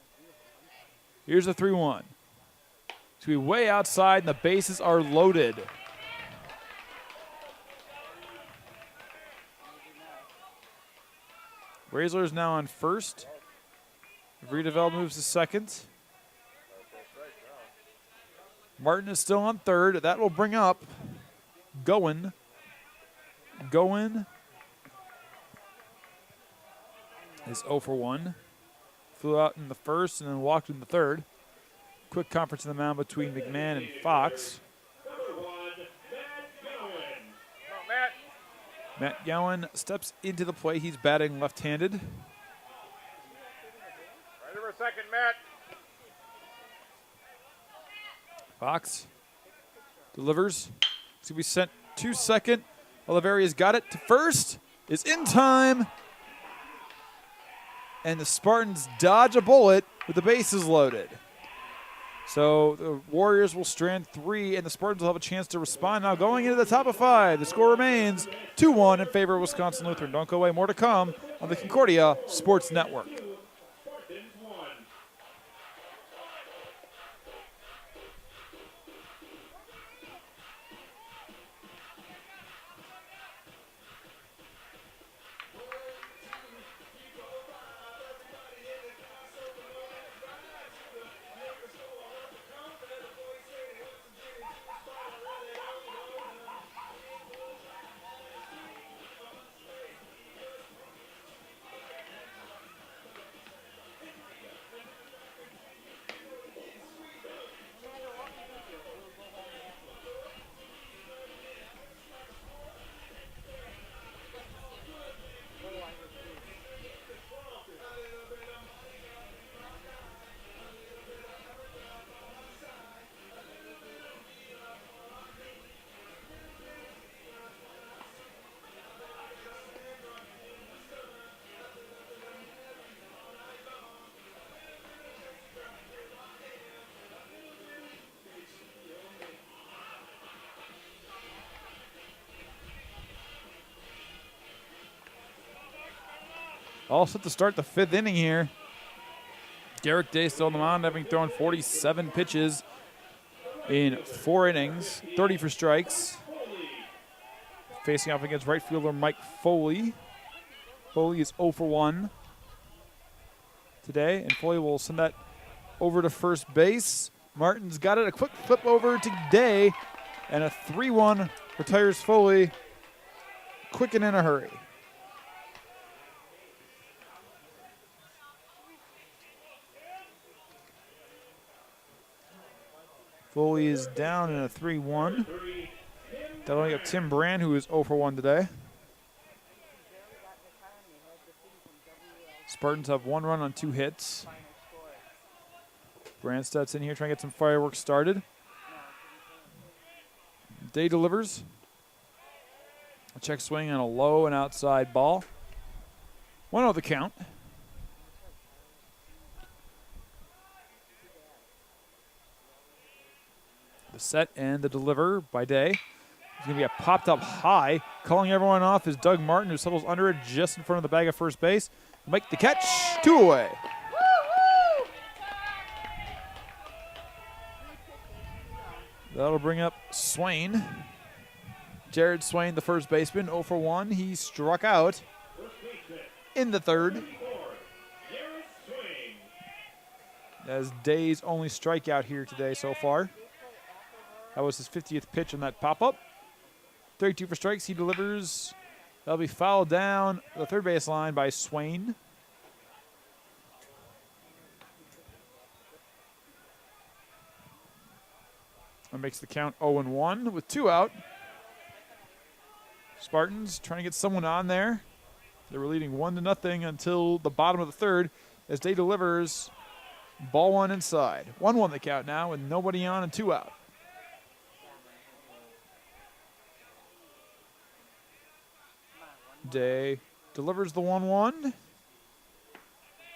Here's the 3-1. It's going to be way outside, and the bases are loaded. Reisler is now on first. Vriedeveld moves to second. Martin is still on third. That will bring up Goen. Goen is 0 for 1. Flew out in the first and then walked in the third. Quick conference in the mound between McMahon and Fox. Number 1, Matt Gowen. Matt Gowen steps into the plate. He's batting left-handed. second mat. Fox delivers. It's going to be sent to second. Oliveria's got it to first. Is in time. And the Spartans dodge a bullet with the bases loaded. So the Warriors will strand 3, and the Spartans will have a chance to respond. Now going into the top of 5, the score remains 2-1 in favor of Wisconsin Lutheran. Don't go away. More to come on the Concordia Sports Network. Spartans 1. All set to start the 5th inning here. Garrick Day still on the mound, having thrown 47 pitches in 4 innings, 30 for strikes. Facing off against right fielder Mike Foley. Foley is 0 for 1 today, and Foley will send that over to first base. Martin's got it, a quick flip over to Day, and a 3-1 retires Foley, quick and in a hurry. Foley is down in a 3-1. That'll only have Tim Brand, who is 0 for 1 today. Spartans have 1 run on 2 hits. Brandstad's in here trying to get some fireworks started. Day delivers. A check swing on a low and outside ball. 1-0 the count. The set and the deliver by Day. It's going to be a popped up high. Calling everyone off is Doug Martin, who settles under it just in front of the bag of first base. Make the catch. 2 away. That'll bring up Swain. Jared Swain, the first baseman, 0 for 1. He struck out in the 3rd. As Day's only strikeout here today so far. That was his 50th pitch on that pop-up. 32 for strikes. He delivers. That'll be fouled down the third base line by Swain. That makes the count 0-1 with 2 out. Spartans trying to get someone on there. They were leading 1-0 until the bottom of the 3rd as Day delivers. Ball 1 inside. 1-1 the count now with nobody on and 2 out. Day delivers the 1-1.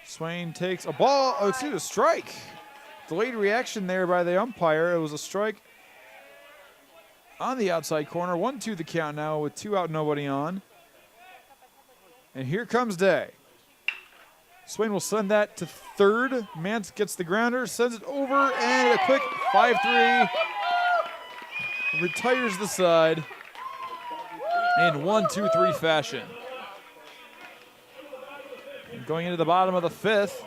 Swain takes a ball. Oh, excuse me, a strike. Delayed reaction there by the umpire. It was a strike on the outside corner. 1-2 the count now with 2 out, nobody on. And here comes Day. Swain will send that to 3rd. Mance gets the grounder, sends it over, and a quick 5-3. Retires the side in 1-2-3 fashion. And going into the bottom of the 5th,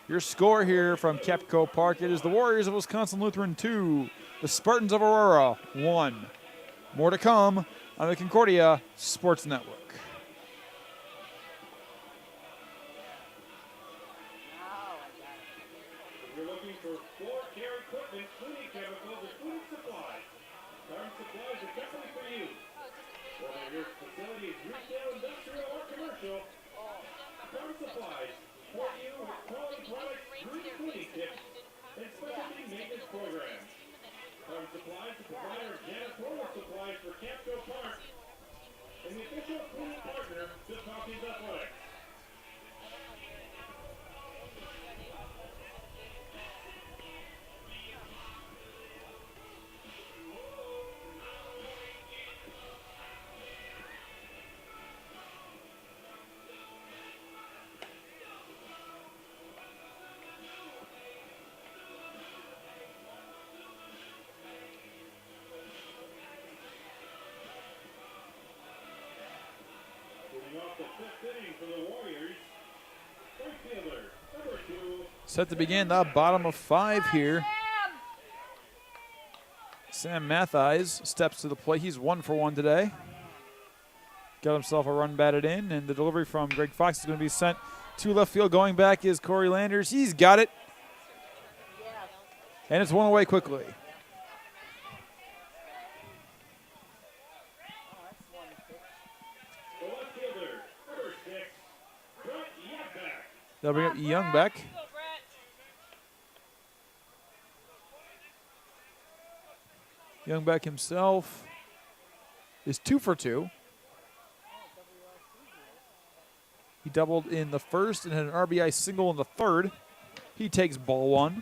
your score here from Kapco Park, it is the Warriors of Wisconsin Lutheran 2, the Spartans of Aurora 1. More to come on the Concordia Sports Network. If you're looking for floor care equipment, cleaning chemicals, and cleaning supplies, Garden Supplies are definitely for you. Whether your facility is retail, industrial, or commercial, Garden Supplies For you with quality products, great cleaning tips, and specialty maintenance programs. Farm supplies, the provider of janitorial supplies for Kapco Park, and the official cleaning partner to Talkies Athletics. Moving off the fifth inning for the Warriors, right fielder, number 2, Set to begin the bottom of 5 here. Sam Mathies steps to the plate. He's 1 for 1 today. Got himself a run batted in, and the delivery from Greg Fox is going to be sent to left field. Going back is Corey Landers. He's got it. And it's 1 away quickly. the left fielder, number 6, Brett Yetback. They'll bring up Youngbeck. Youngbeck himself is 2 for 2. He doubled in the first and had an RBI single in the third. He takes ball 1.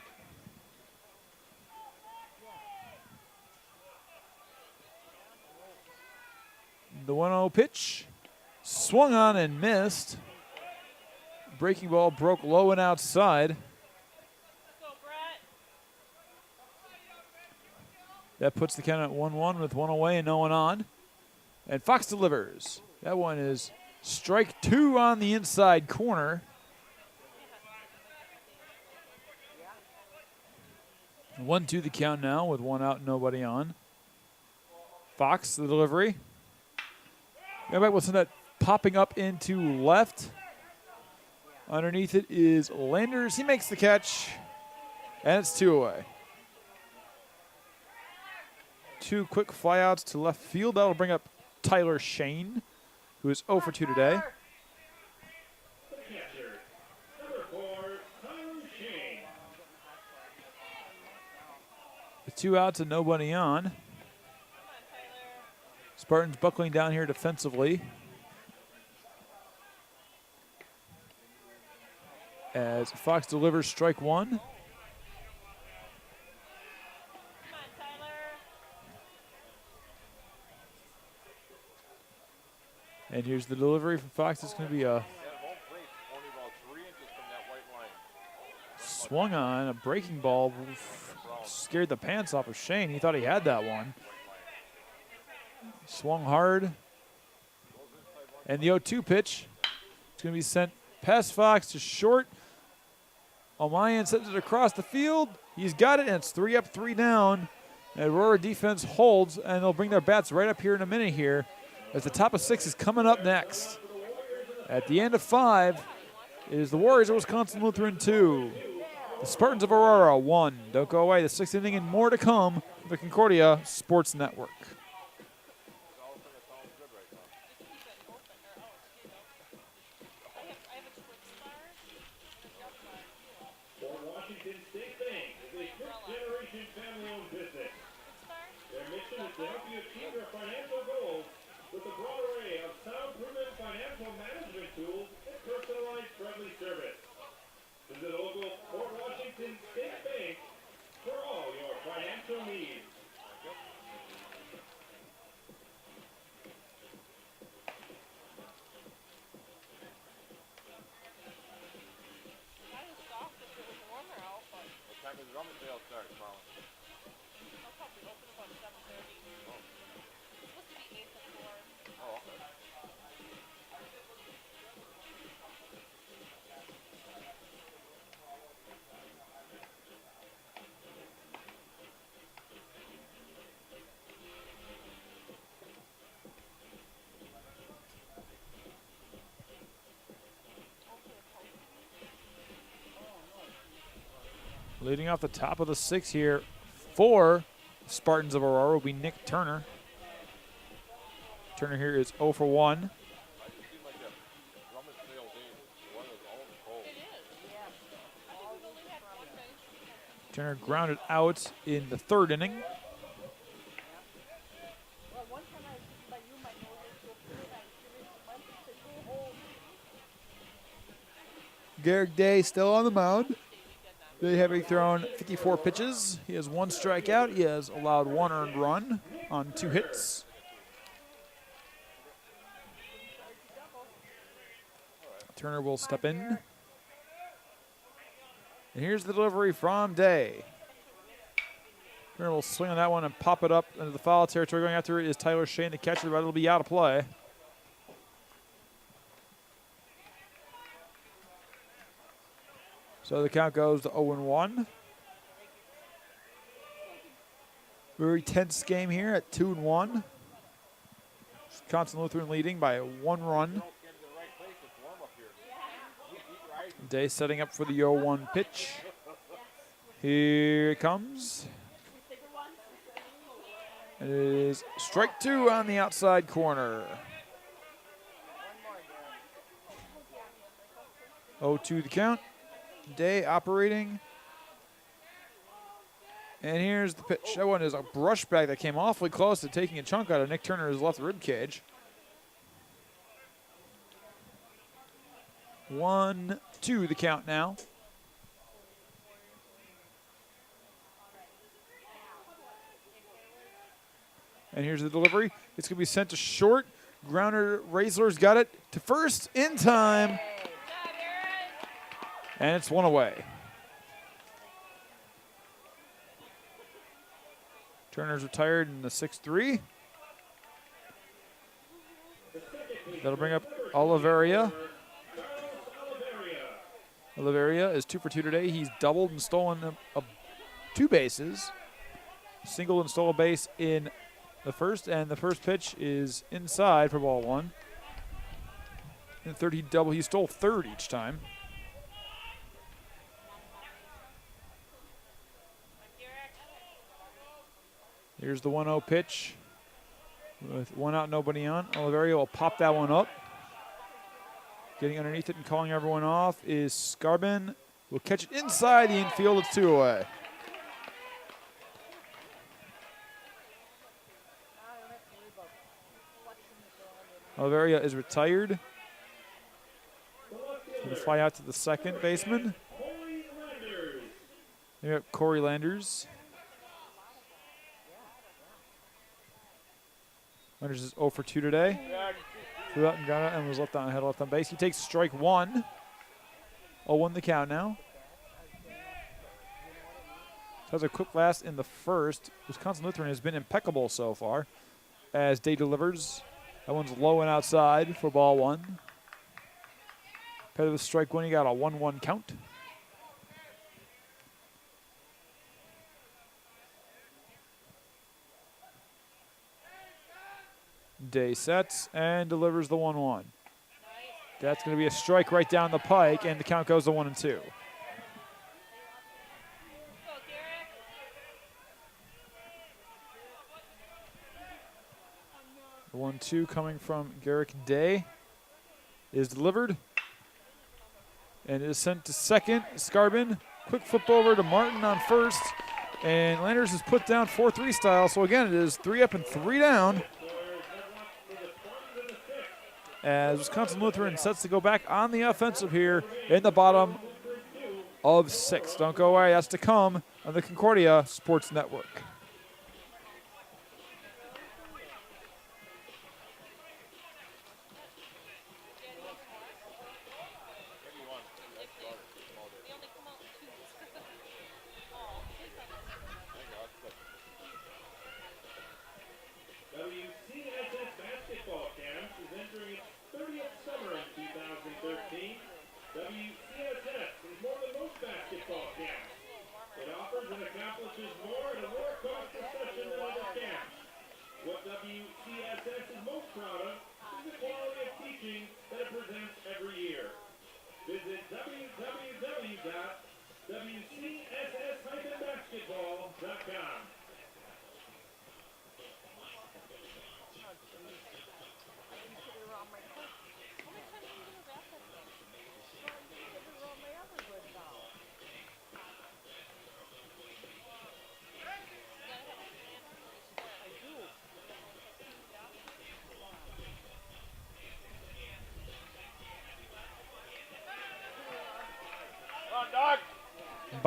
The 1-0 pitch swung on and missed. Breaking ball broke low and outside. That puts the count at 1-1 with 1 away and no one on. And Fox delivers. That one is strike 2 on the inside corner. 1-2 the count now with 1 out, nobody on. Fox, the delivery. Youngbeck will send that popping up into left. Underneath it is Landers. He makes the catch, and it's 2 away. 2 quick flyouts to left field. That'll bring up Tyler Shane, who is 0 for 2 today. The catcher, number 4, Tyler Shane. With 2 outs and nobody on. Spartans buckling down here defensively. As Fox delivers strike 1. And here's the delivery from Fox. It's going to be a At home plate, only about 3 inches from that white line. swung on, a breaking ball. Scared the pants off of Shane. He thought he had that one. Swung hard. And the 0-2 pitch. It's going to be sent past Fox to short. O'Mayan sends it across the field. He's got it, and it's 3 up, 3 down. And Aurora defense holds, and they'll bring their bats right up here in a minute here as the top of 6 is coming up next. At the end of 5, it is the Warriors of Wisconsin Lutheran 2. The Spartans of Aurora 1. Don't go away. The 6th inning and more to come. The Concordia Sports Network. Fort Washington State Bank is a fifth-generation family-owned business. Their mission is to help you achieve your financial goals with a broad array of sound-proven financial management tools and personalized friendly service. Visit local Fort Washington State Bank for all your financial needs. What time does rummage sale start tomorrow? Oh, okay. Leading off the top of the 6 here for Spartans of Aurora will be Nick Turner. Turner here is 0 for 1. I just seem like that rummage sale day. The weather's always cold. It is. Turner grounded out in the third inning. Well, one time I was sitting by you, my nose was so clean, I finished the month and said, go home. Garrick Day still on the mound. Day having thrown 54 pitches. He has 1 strikeout. He has allowed 1 earned run on 2 hits. Turner will step in. And here's the delivery from Day. Turner will swing on that one and pop it up into the foul territory. Going after it is Tyler Shane, the catcher, but it'll be out of play. So the count goes to 0-1. Very tense game here at 2-1. Wisconsin Lutheran leading by 1 run. Day setting up for the 0-1 pitch. Here it comes. It is strike 2 on the outside corner. 0-2 the count. Day operating. And here's the pitch. That one is a brush bag that came awfully close to taking a chunk out of Nick Turner's left rib cage. 1-2 the count now. And here's the delivery. It's going to be sent to short. Grounder Raisler's got it to first in time. And it's 1 away. Turner's retired in the 6-3. That'll bring up Oliveria. Oliveria is 2 for 2 today. He's doubled and stolen 2 bases. Singled and stole a base in the first, and the first pitch is inside for ball 1. In the third, he stole third each time. Here's the 1-0 pitch. With 1 out, nobody on. Oliveria will pop that one up. Getting underneath it and calling everyone off is Scarbin. Will catch it inside the infield. It's 2 away. Oliveria is retired. Going to fly out to the second baseman. We have Corey Landers. Landers is 0 for 2 today. Threw out and got it and was left on base. He takes strike 1. 0-1 the count now. Has a quick last in the first. Wisconsin Lutheran has been impeccable so far as Day delivers. That one's low and outside for ball 1. Paired with strike 1, you got a 1-1 count. Day sets and delivers the 1-1. That's going to be a strike right down the pike, and the count goes to 1-2. The 1-2 coming from Garrick Day is delivered and is sent to second. Scarbin, quick flip over to Martin on first, and Landers is put down 4-3 style. So again, it is 3 up and 3 down as Wisconsin Lutheran sets to go back on the offensive here in the bottom of 6. Don't go away. That's to come on the Concordia Sports Network. WCSS basketball camp is entering its 30th summer in 2013. WCSS is more than most basketball camps. It offers and accomplishes more at a lower cost.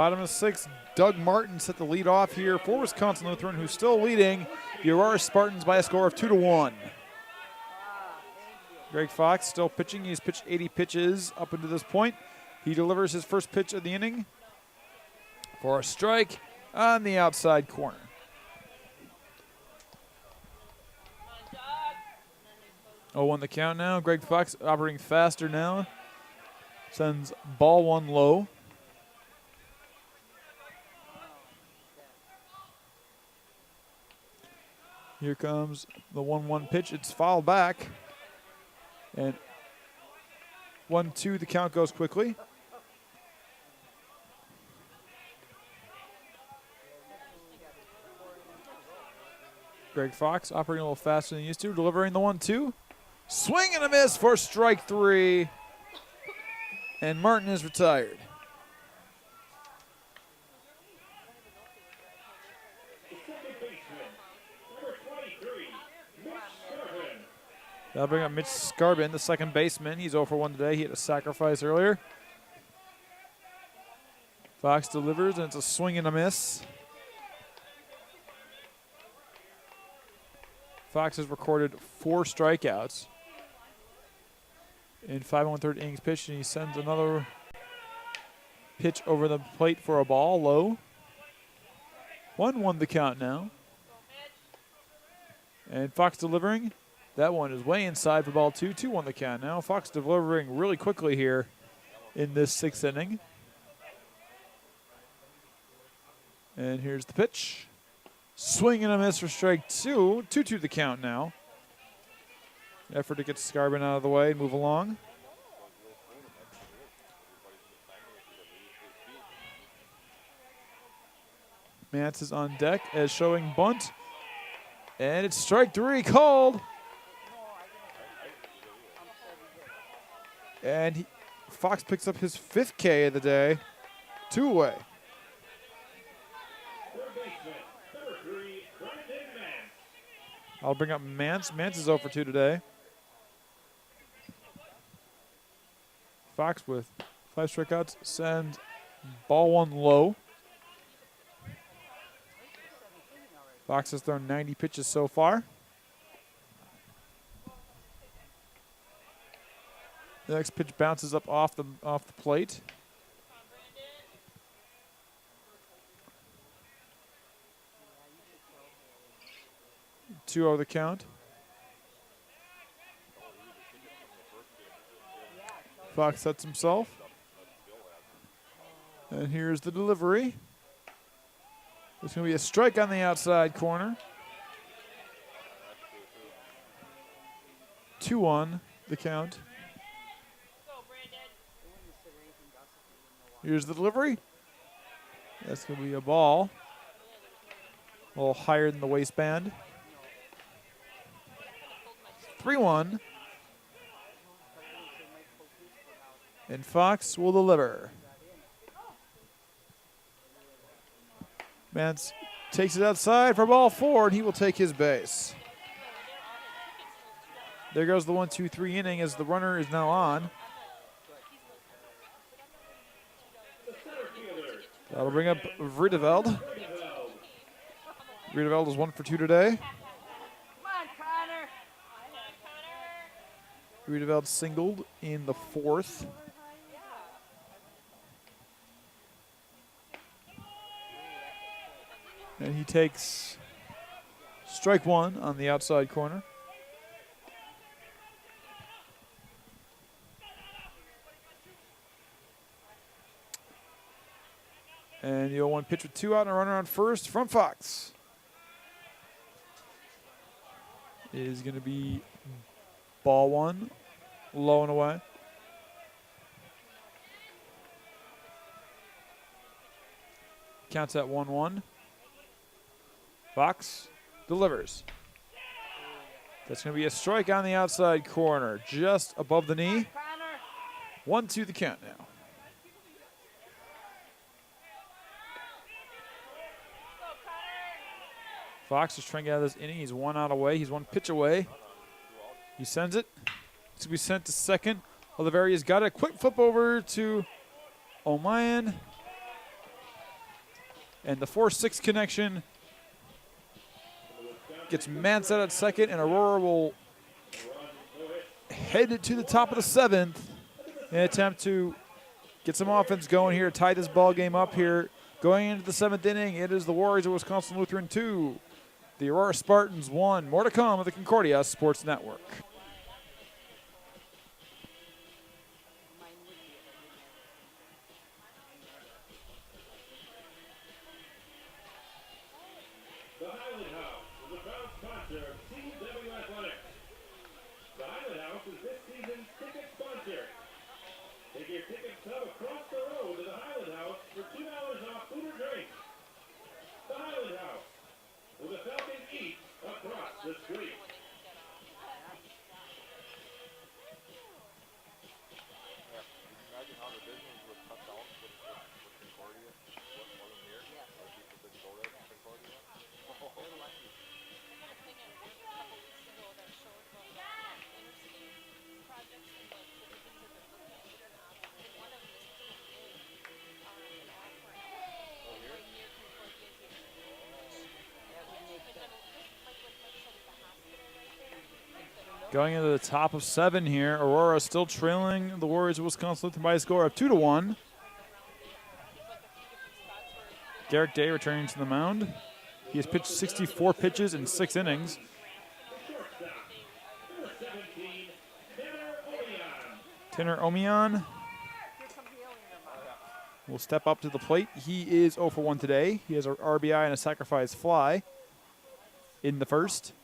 Bottom of 6, Doug Martin set the lead off here for Wisconsin Lutheran, who's still leading the Aurora Spartans by a score of 2-1. Greg Fox still pitching. He's pitched 80 pitches up until this point. He delivers his first pitch of the inning for a strike on the outside corner. Oh, 1 the count now. Greg Fox operating faster now. Sends ball 1 low. Here comes the 1-1 pitch. It's fouled back. And 1-2, the count goes quickly. Greg Fox operating a little faster than he used to, delivering the 1-2. Swing and a miss for strike 3. And Martin is retired. That'll bring up Mitch Skarbin, the second baseman. He's 0 for 1 today. He had a sacrifice earlier. Fox delivers, and it's a swing and a miss. Fox has recorded 4 strikeouts in 5 1/3 innings pitched, and he sends another pitch over the plate for a ball low. 1-1 the count now. And Fox delivering. That one is way inside for ball 2. 2-1 the count now. Fox delivering really quickly here in this 6th inning. And here's the pitch. Swing and a miss for strike 2. 2-2 the count now. Effort to get Skarbin out of the way and move along. Mance is on deck as showing bunt. And it's strike 3 called. And Fox picks up his 5th K of the day. 2 away. I'll bring up Mance. Mance is 0 for 2 today. Fox with 5 strikeouts sends ball 1 low. Fox has thrown 90 pitches so far. The next pitch bounces up off the plate. Two over the count. Fox sets himself. And here's the delivery. There's going to be a strike on the outside corner. 2-1 the count. Here's the delivery. That's going to be a ball. A little higher than the waistband. 3-1. And Fox will deliver. Mance takes it outside for ball 4, and he will take his base. There goes the 1-2-3 inning as the runner is now on. That'll bring up Vriedeveld. Vriedeveld is 1 for 2 today. Vriedeveld singled in the 4th. And he takes strike 1 on the outside corner. And the 0-1 pitch with 2 out and a runner on first from Fox is going to be ball 1, low and away. Counts at 1-1. Fox delivers. That's going to be a strike on the outside corner, just above the knee. 1-2 the count now. Fox is trying to get out of this inning. He's 1 out away. He's 1 pitch away. He sends it. It's going to be sent to second. Oliveria's got a quick flip over to O'Mayan. And the 4-6 connection gets Mansett at second, and Aurora will head to the top of the 7th in an attempt to get some offense going here, tie this ball game up here. Going into the 7th inning, it is the Warriors of Wisconsin Lutheran 2, the Aurora Spartans 1. More to come on the Concordia Sports Network. The Highland House is a proud sponsor of CW Athletics. The Highland House is this season's ticket sponsor. Take your ticket stub across the road to the Highland House for $2 off food or drink. The Highland House, where the Falcons eat across the street. Imagine how the business would cut down with Concordia. What wasn't here? Or people didn't go there to Concordia. Going into the top of 7 here, Aurora still trailing the Warriors of Wisconsin Lutheran by a score of 2-1. Derek Day returning to the mound. He has pitched 64 pitches in 6 innings. Tanner Omian will step up to the plate. He is 0 for 1 today. He has an RBI and a sacrifice fly in the first.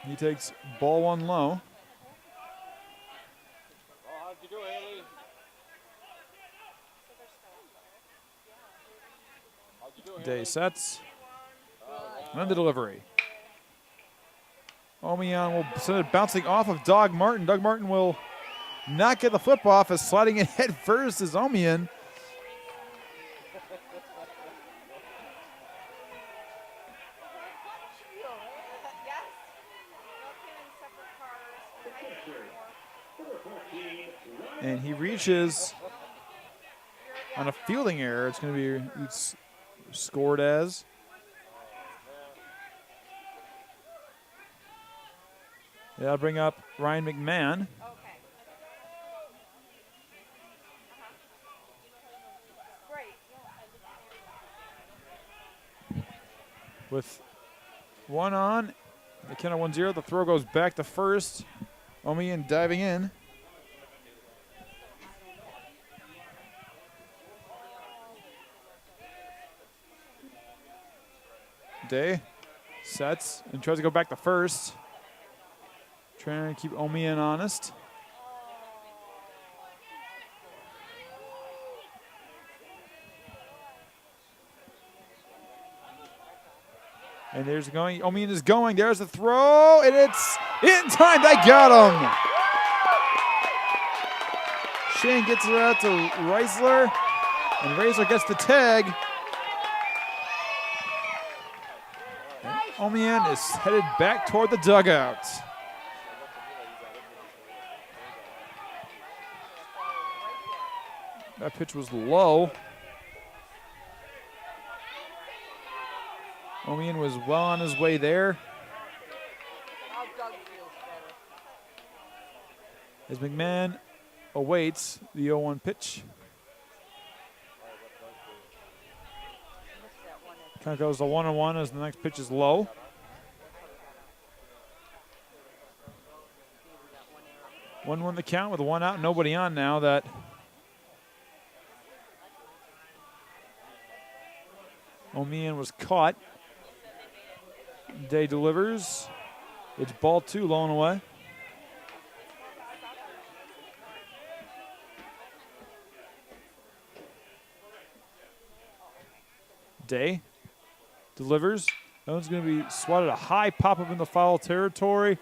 He takes ball 1 low. How'd you do, Haley? How'd you do, Day sets. And the delivery. Omian will send it bouncing off of Doug Martin. Doug Martin will not get the flip off as sliding it head first is Omian. And he reaches on a fielding error. It's going to be it's scored as. Yeah, I'll bring up Ryan McMahon. With 1 on, the count of 1-0. The throw goes back to first. Omian diving in. Day sets and tries to go back to first. Trying to keep Omian honest. And there's going. Omian is going. There's the throw, and it's in time. They got him. Shane gets it out to Reisler, and Reisler gets the tag. Omian is headed back toward the dugout. That pitch was low. Omian was well on his way there. As McMahon awaits the 0-1 pitch. Kind of goes to 1-1 as the next pitch is low. One the count with 1 out, nobody on now. That Omian was caught. Day delivers. It's ball 2, low and away. Day delivers. That one's going to be swatted a high pop up in the foul territory.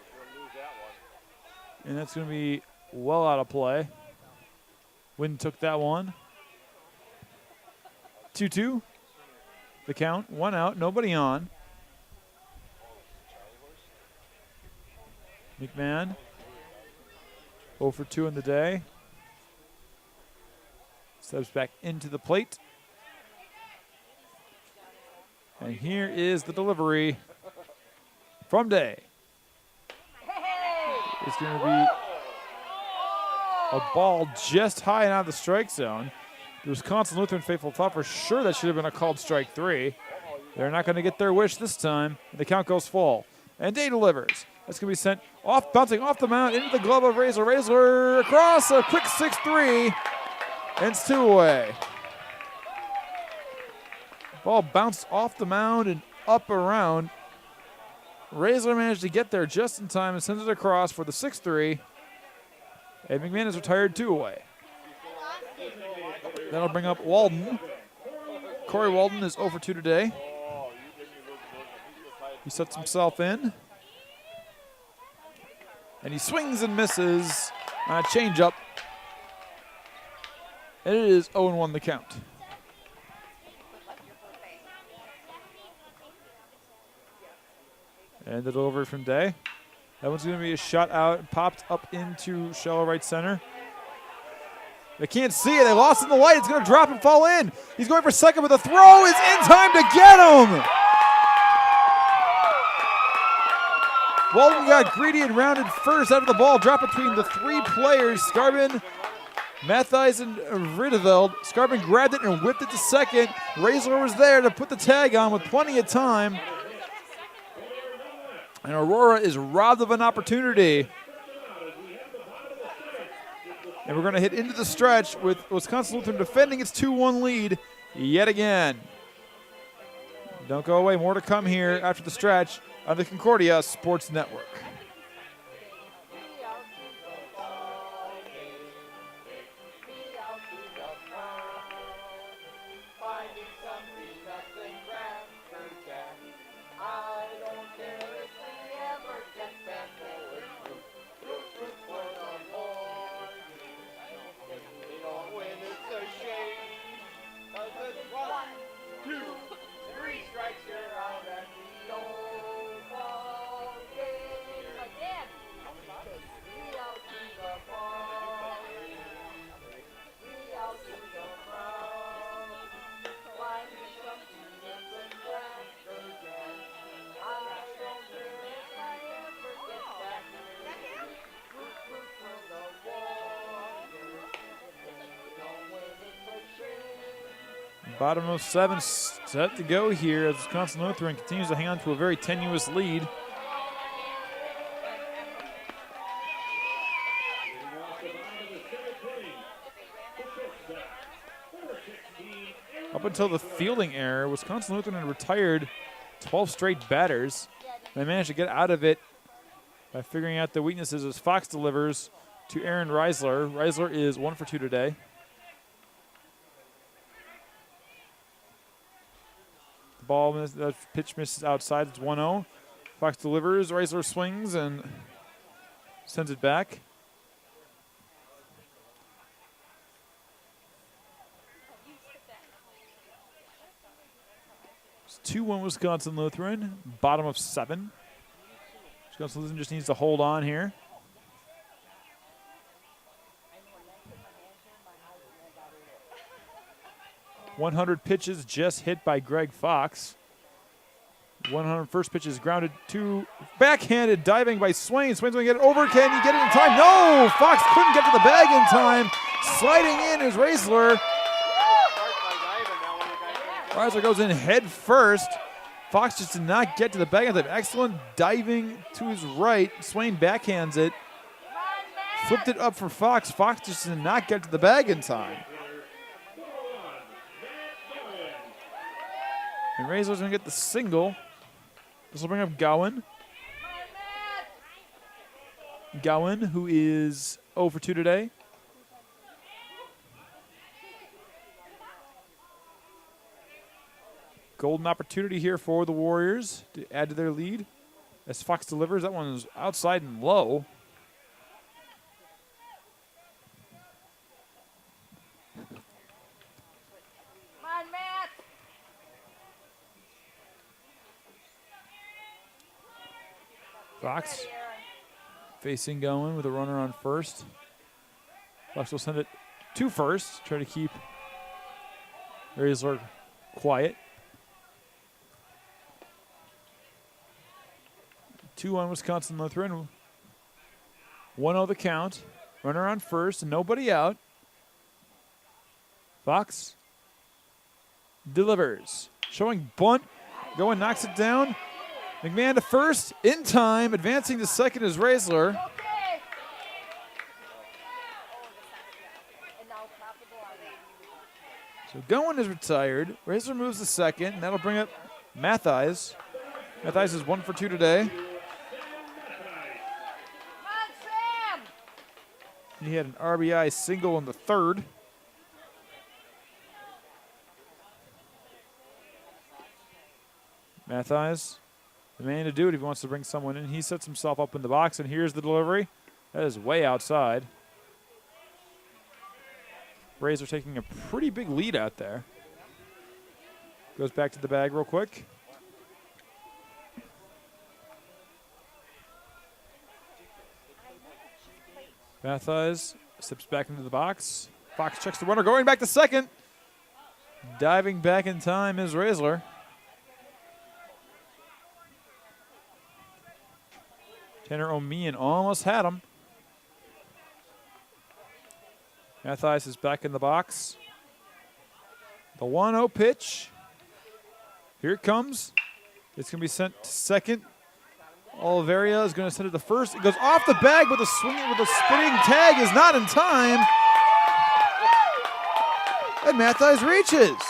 And that's going to be well out of play. Wynn took that one. 2-2. The count. 1 out. Nobody on. McMahon. 0 for 2 in the day. Steps back into the plate. And here is the delivery from Day. It's going to be a ball just high and out of the strike zone. The Wisconsin Lutheran faithful thought for sure that should have been a called strike 3. They're not going to get their wish this time. The count goes full. And Day delivers. That's going to be sent off, bouncing off the mound into the glove of Raisler. Raisler across a quick 6-3. And it's 2 away. Ball bounced off the mound and up around. Raisler managed to get there just in time and sends it across for the 6-3. And Mequon is retired 2 away. That'll bring up Walden. Corey Walden is 0 for 2 today. He sets himself in. And he swings and misses on a changeup. And it is 0-1 the count. And the delivery from Day. That one's going to be a shot out, popped up into shallow right center. They can't see it. They lost in the light. It's going to drop and fall in. He's going for second, but the throw is in time to get him. Walden got greedy and rounded first after the ball dropped between the 3 players, Skarbin, Matthijs, and Rideveld. Skarbin grabbed it and whipped it to second. Raisler was there to put the tag on with plenty of time. And Aurora is robbed of an opportunity. And we're going to hit into the stretch with Wisconsin Lutheran defending its 2-1 lead yet again. Don't go away. More to come here after the stretch on the Concordia Sports Network. Bottom of 7 set to go here as Wisconsin Lutheran continues to hang on to a very tenuous lead. Up until the fielding error, Wisconsin Lutheran had retired 12 straight batters. They managed to get out of it by figuring out the weaknesses as Fox delivers to Aaron Reisler. Reisler is 1 for 2 today. Ball, that pitch misses outside. It's 1-0. Fox delivers. Reisler swings and sends it back. It's 2-1 Wisconsin Lutheran. Bottom of 7. Wisconsin Lutheran just needs to hold on here. .100 pitches just hit by Greg Fox. 100 first pitch is grounded to backhanded diving by Swain. Swain's going to get it over. Can he get it in time? No! Fox couldn't get to the bag in time. Sliding in is Reisler. Reisler goes in head first. Fox just did not get to the bag in time. Excellent diving to his right. Swain backhands it. Flipped it up for Fox. Fox just did not get to the bag in time. And Reisler's going to get the single. This will bring up Gowan. Gowan, who is 0 for 2 today. Golden opportunity here for the Warriors to add to their lead. As Fox delivers, that one is outside and low. Fox facing Gowan with a runner on first. Fox will send it to first, try to keep Reisler quiet. 2-1 Wisconsin Lutheran. 1-0 the count. Runner on first, nobody out. Fox delivers. Showing bunt. Going, knocks it down. McMahon to first, in time. Advancing to second is Raisler. Okay. And now Kapco on it. So Goen is retired. Raisler moves to second, and that'll bring up Mathies. Mathies is 1 for 2 today. Come on, Sam. He had an RBI single in the third. Mathies, the man to do it if he wants to bring someone in. He sets himself up in the box, and here's the delivery. That is way outside. Rays are taking a pretty big lead out there. Goes back to the bag real quick. Mathies steps back into the box. Fox checks the runner, going back to second. Diving back in time is Raisler. Tanner O'Mean almost had him. Mathies is back in the box. The 1-0 pitch. Here it comes. It's going to be sent to second. Oliveria is going to send it to first. It goes off the bag with a swing, with a spinning tag is not in time. And Mathies reaches.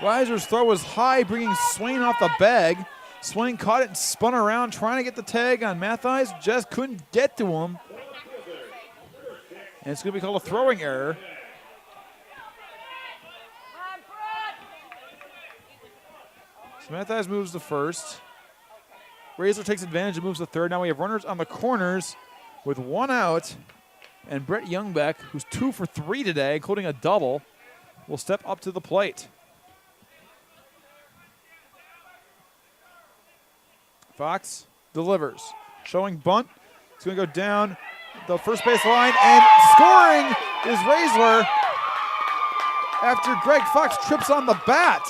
Reiser's throw was high, bringing Swain off the bag. Swain caught it and spun around, trying to get the tag on Mathies. Just couldn't get to him. And it's going to be called a throwing error. So Mathies moves to first. Raisler takes advantage and moves to third. Now we have runners on the corners with 1 out. And Brett Youngbeck, who's 2 for 3 today, including a double, will step up to the plate. Fox delivers. Showing bunt. It's going to go down the first base line. And scoring is Raisler after Greg Fox trips on the bat.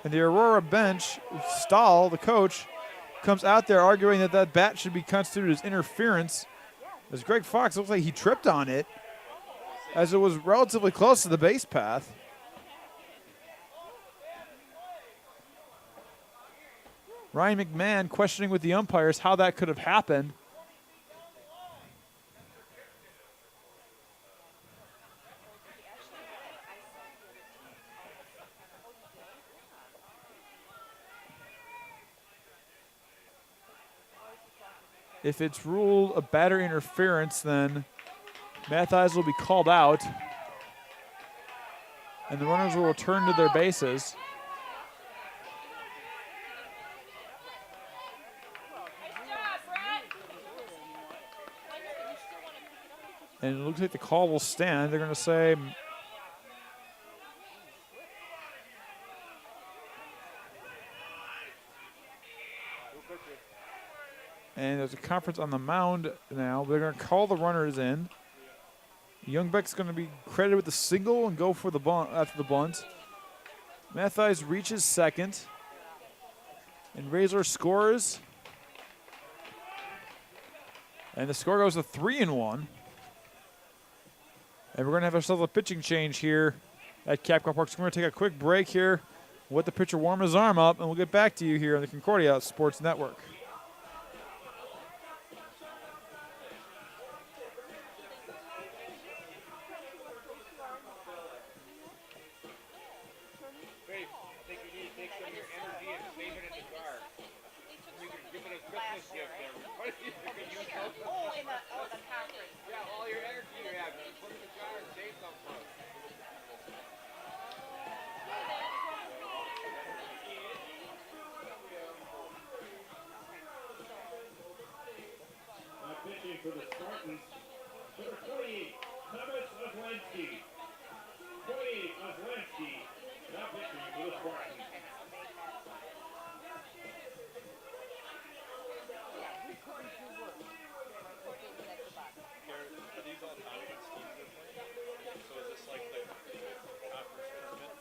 And the Aurora bench, Stahl, the coach, comes out there arguing that that bat should be constituted as interference. As Greg Fox looks like he tripped on it as it was relatively close to the base path. Ryan McMahon questioning with the umpires how that could have happened. If it's ruled a batter interference, then Mathies will be called out, and the runners will return to their bases. And it looks like the call will stand. They're going to say and there's a conference on the mound now. They're going to call the runners in. Youngbeck's going to be credited with the single and go for the bunt after the bunt. Mathies reaches second. And Raisler scores. And the score goes to 3-1. And we're going to have ourselves a pitching change here at Kapco Park. So we're going to take a quick break here, let the pitcher warm his arm up, and we'll get back to you here on the Concordia Sports Network. For the Spartans, number 28, Thomas Oslanski. 28, Oslanski, now pitching for the Spartans. Are these all conference teams they're playing? So is this like the conference tournament?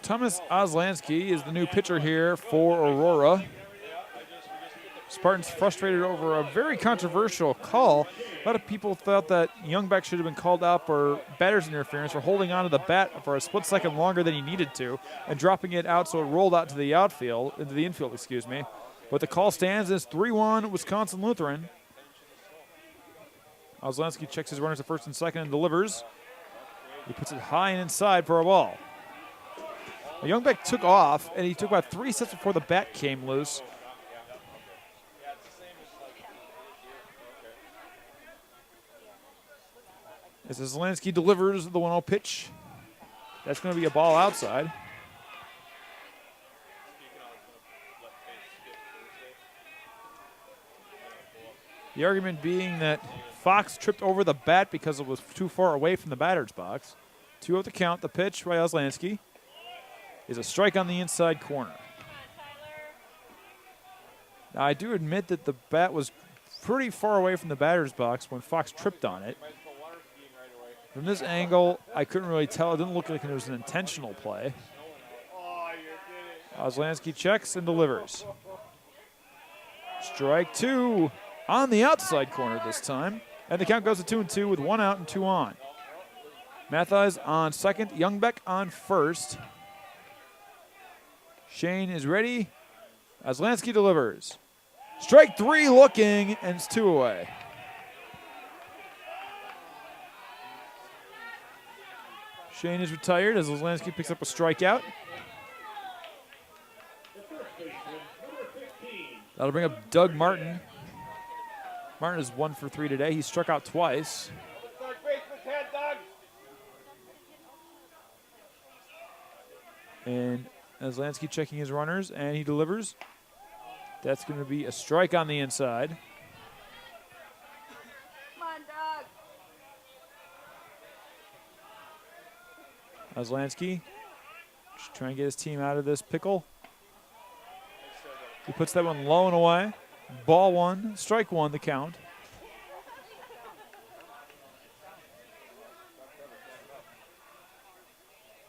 Thomas Oslansky is the new pitcher here for Aurora. Spartans frustrated over a very controversial call. A lot of people thought that Youngbeck should have been called out for batter's interference for holding onto the bat for a split second longer than he needed to and dropping it out so it rolled out to the infield, excuse me. But the call stands as 3-1 Wisconsin Lutheran. Oslansky checks his runners at first and second and delivers. He puts it high and inside for a ball. Youngbeck took off, and he took about 3 steps before the bat came loose. As Oslansky delivers the 1-0 pitch, that's going to be a ball outside. The argument being that Fox tripped over the bat because it was too far away from the batter's box. 2-0 the count. The pitch by Oslansky is a strike on the inside corner. Now, I do admit that the bat was pretty far away from the batter's box when Fox tripped on it. From this angle, I couldn't really tell. It didn't look like it was an intentional play. Oslansky checks and delivers. Strike 2 on the outside corner this time. And the count goes to 2-2 with 1 out and 2 on. Mathias on second, Youngbeck on first. Shane is ready. Oslansky delivers. Strike 3 looking, and it's 2 away. Shane is retired as Oslansky picks up a strikeout. That'll bring up Doug Martin. Martin is 1 for 3 today. He struck out twice. And Oslansky checking his runners, and he delivers. That's going to be a strike on the inside. Come on, Doug. Oslansky just trying to get his team out of this pickle. He puts that one low and away. Ball 1, strike 1, the count.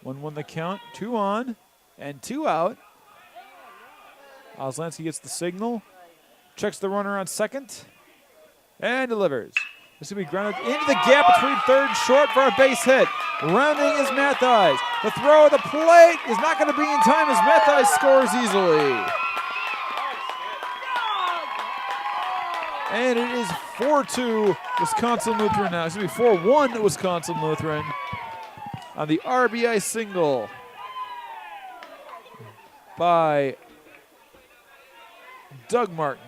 One the count, 2 on, and 2 out. Oslansky gets the signal, checks the runner on second, and delivers. This will be grounded into the gap between third and short for a base hit. Rounding is Mathias. The throw at the plate is not going to be in time as Mathias scores easily. And it is 4-2 Wisconsin Lutheran now. It's going to be 4-1 Wisconsin Lutheran on the RBI single by Doug Martin.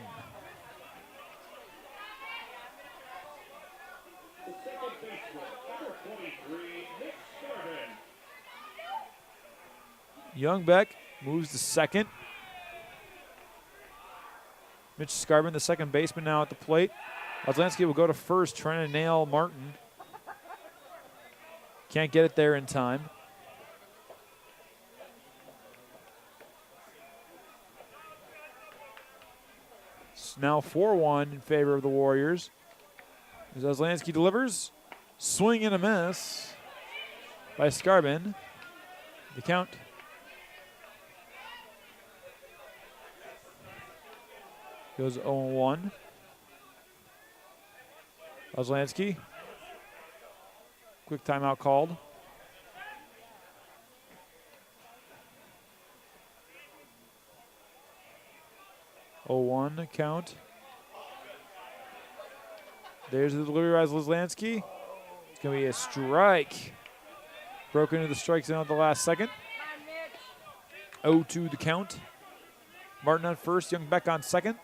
Youngbeck moves to second. Mitch Skarbin, the second baseman, now at the plate. Oslansky will go to first, trying to nail Martin. Can't get it there in time. It's now 4-1 in favor of the Warriors. As Oslansky delivers, swing and a miss by Skarbin. The count. Goes 0-1. Oslansky. Quick timeout called. Oh-1 count. There's the delivery by Oslansky. It's going to be a strike. Broke into the strike zone at the last second. 0-2 the count. Martin on first, Youngbeck on second.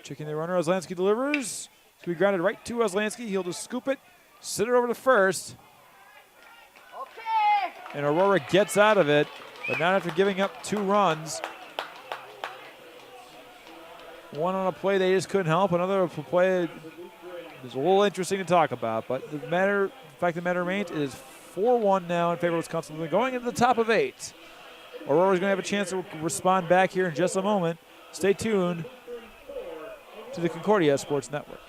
Checking the runner, Oslansky delivers. It's going to be grounded right to Oslansky. He'll just scoop it, sit it over to first. Okay. And Aurora gets out of it, but not after giving up 2 runs. One on a play they just couldn't help. Another play is a little interesting to talk about. But the fact of the matter remains, it is 4-1 now in favor of Wisconsin. Going into the top of 8. Aurora's going to have a chance to respond back here in just a moment. Stay tuned to the Concordia Sports Network.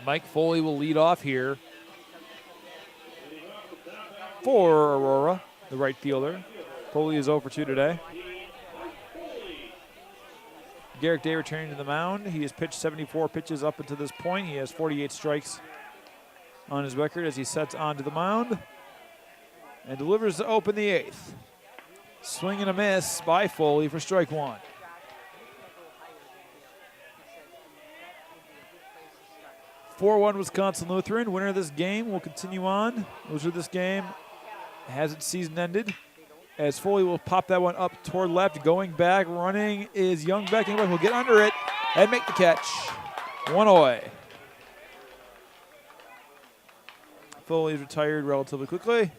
Mike Foley will lead off here for Aurora, the right fielder. Foley is 0 for 2 today. Garrick Day returning to the mound. He has pitched 74 pitches up until this point. He has 48 strikes on his record as he sets onto the mound and delivers to open the 8th. Swing and a miss by Foley for strike 1. He said, and that would be a good place to start. 4-1 Wisconsin Lutheran. Winner of this game will continue on. Loser of this game has its season ended. As Foley will pop that one up toward left. Going back, running is Young Beck. And will get under it and make the catch. 1 away. Foley is retired relatively quickly.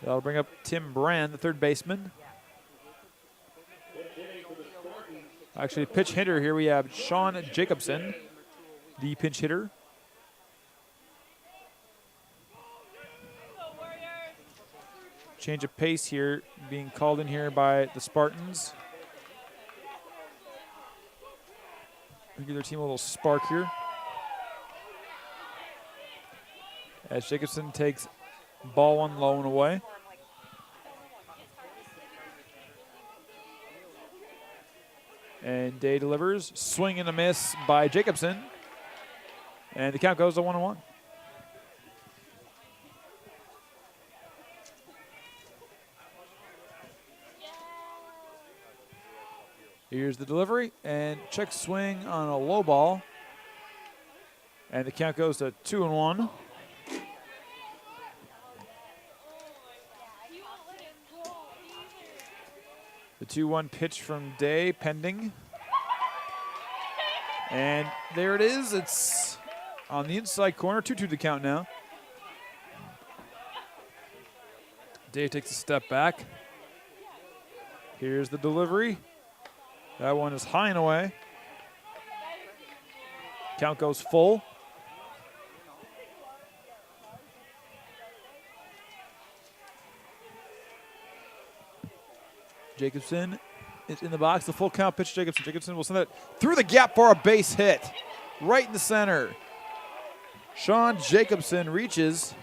That'll bring up Tim Brand, the third baseman. Actually, pitch hitter here we have Sean Jacobson, the pinch hitter. Change of pace here being called in here by the Spartans. Give their team a little spark here. As Jacobson takes ball 1 low and away. And Day delivers. Swing and a miss by Jacobson. And the count goes to 1-1. Here's the delivery and check swing on a low ball. And the count goes to 2-1. The 2-1 pitch from Day pending. And there it is. It's on the inside corner. 2-2 the count now. Day takes a step back. Here's the delivery. That one is high and away. Count goes full. Jacobson is in the box. The full count pitch. Jacobson. Jacobson will send it through the gap for a base hit. Right in the center. Sean Jacobson reaches.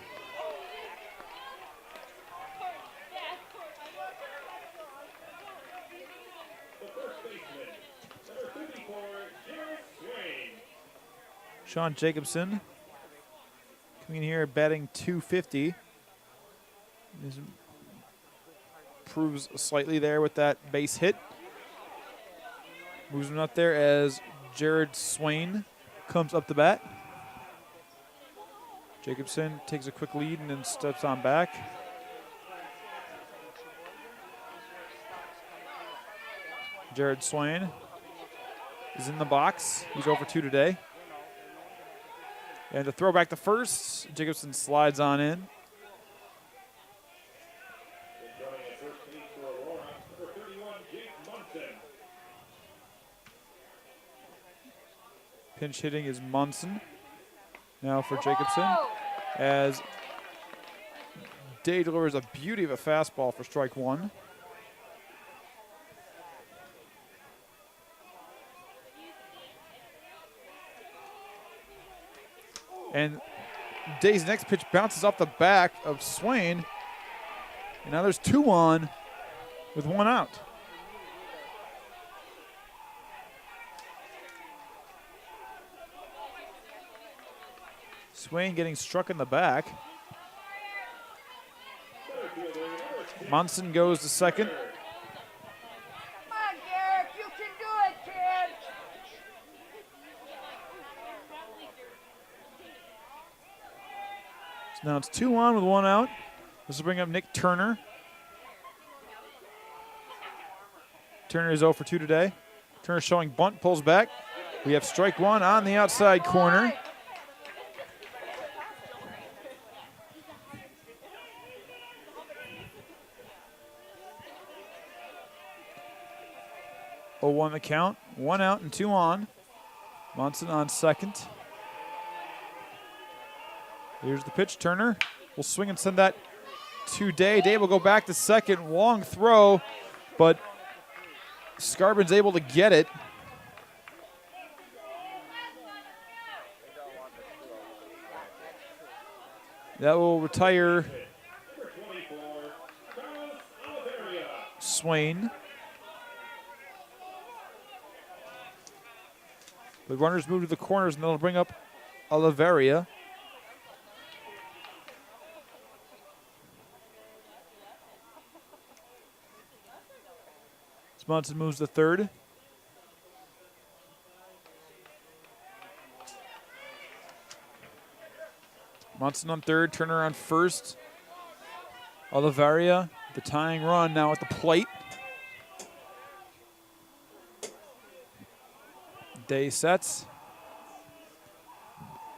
Sean Jacobson coming in here batting .250. This proves slightly there with that base hit. Moves him up there as Jared Swain comes up the bat. Jacobson takes a quick lead and then steps on back. Jared Swain is in the box. He's over 2 today. And to throw back to first, Jacobson slides on in. Pinch hitting is Munson. Now for Jacobson. As Day delivers a beauty of a fastball for strike 1. And Day's next pitch bounces off the back of Swain. And now there's 2 on with 1 out. Swain getting struck in the back. Munson goes to second. Come on, Garrick, you can do it, kid. So now it's 2 on with 1 out. This will bring up Nick Turner. Turner is 0 for 2 today. Turner showing bunt, pulls back. We have strike 1 on the outside corner. Oh, 1 the count. 1 out and 2 on. Munson on second. Here's the pitch. Turner will swing and send that to Day. Day will go back to second. Long throw, but Scarbin's able to get it. That will retire Number 24, Carlos Oliveria. Swain. The runners move to the corners, and they'll bring up Oliveria. Munson moves to third. Munson on third, Turner on first. Oliveria, the tying run now at the plate. Day sets.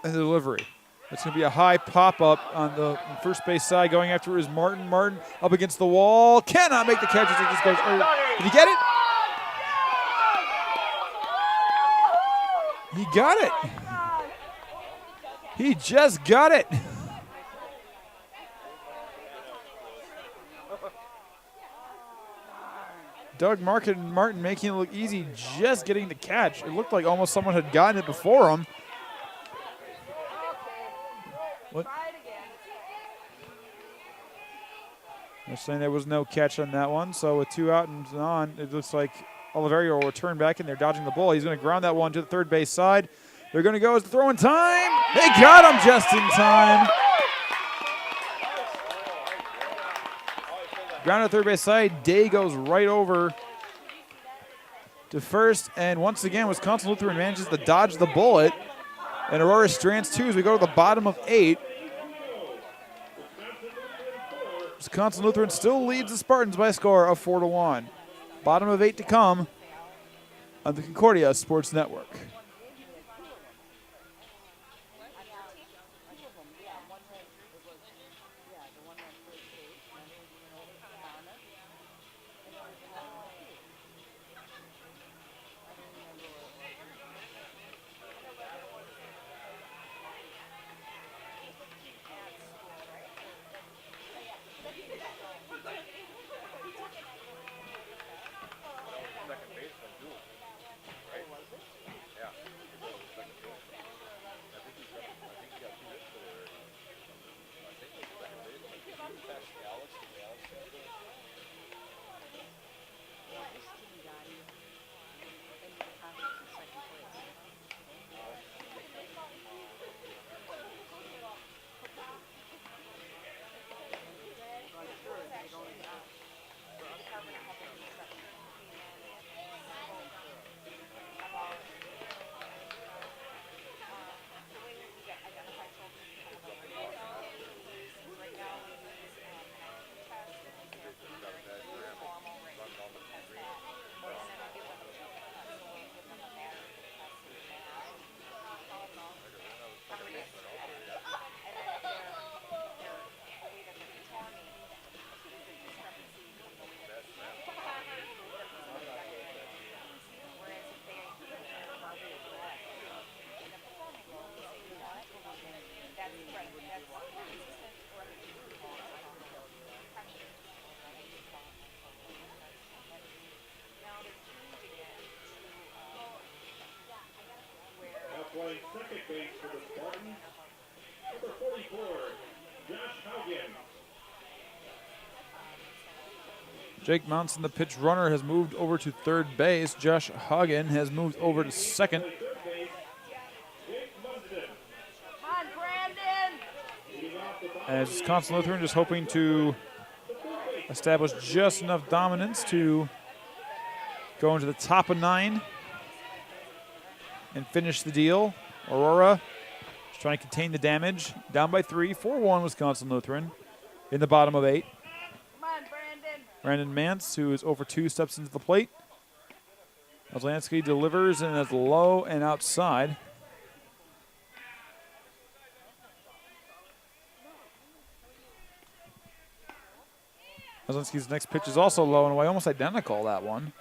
And the delivery. It's going to be a high pop-up on the first base side. Going after is Martin. Martin up against the wall. Cannot make the catch. It just goes. Did he get it? He got it. He just got it. Doug Martin making it look easy, just getting the catch. It looked like almost someone had gotten it before him. What? Try it again. They're saying there was no catch on that one, so with 2 out and on, it looks like Oliveria will return back in there, dodging the ball. He's going to ground that one to the third base side. They're going to go as the throw in time. They got him just in time. Ground at third base side. Day goes right over to first, and once again, Wisconsin Lutheran manages to dodge the bullet. And Aurora strands 2 as we go to the bottom of 8. Wisconsin Lutheran still leads the Spartans by a score of 4-1. Bottom of 8 to come on the Concordia Sports Network. Playing second base for the Spartans, number 44, Josh Haugen. Jake Mounson, the pitch runner, has moved over to third base. Josh Hagen has moved over to second. Third base, Jake Munson. Come on, Brandon. Leading off the bottom As Wisconsin Lutheran just hoping to establish just enough dominance to go into the top of 9 and finish the deal. Aurora is trying to contain the damage. Down by 3, 4-1 Wisconsin Lutheran in the bottom of 8. Come on, Brandon. Brandon Mance, who is over 2, steps into the plate. Ozlansky delivers and is low and outside. Ozlansky's next pitch is also low and away, almost identical, that one.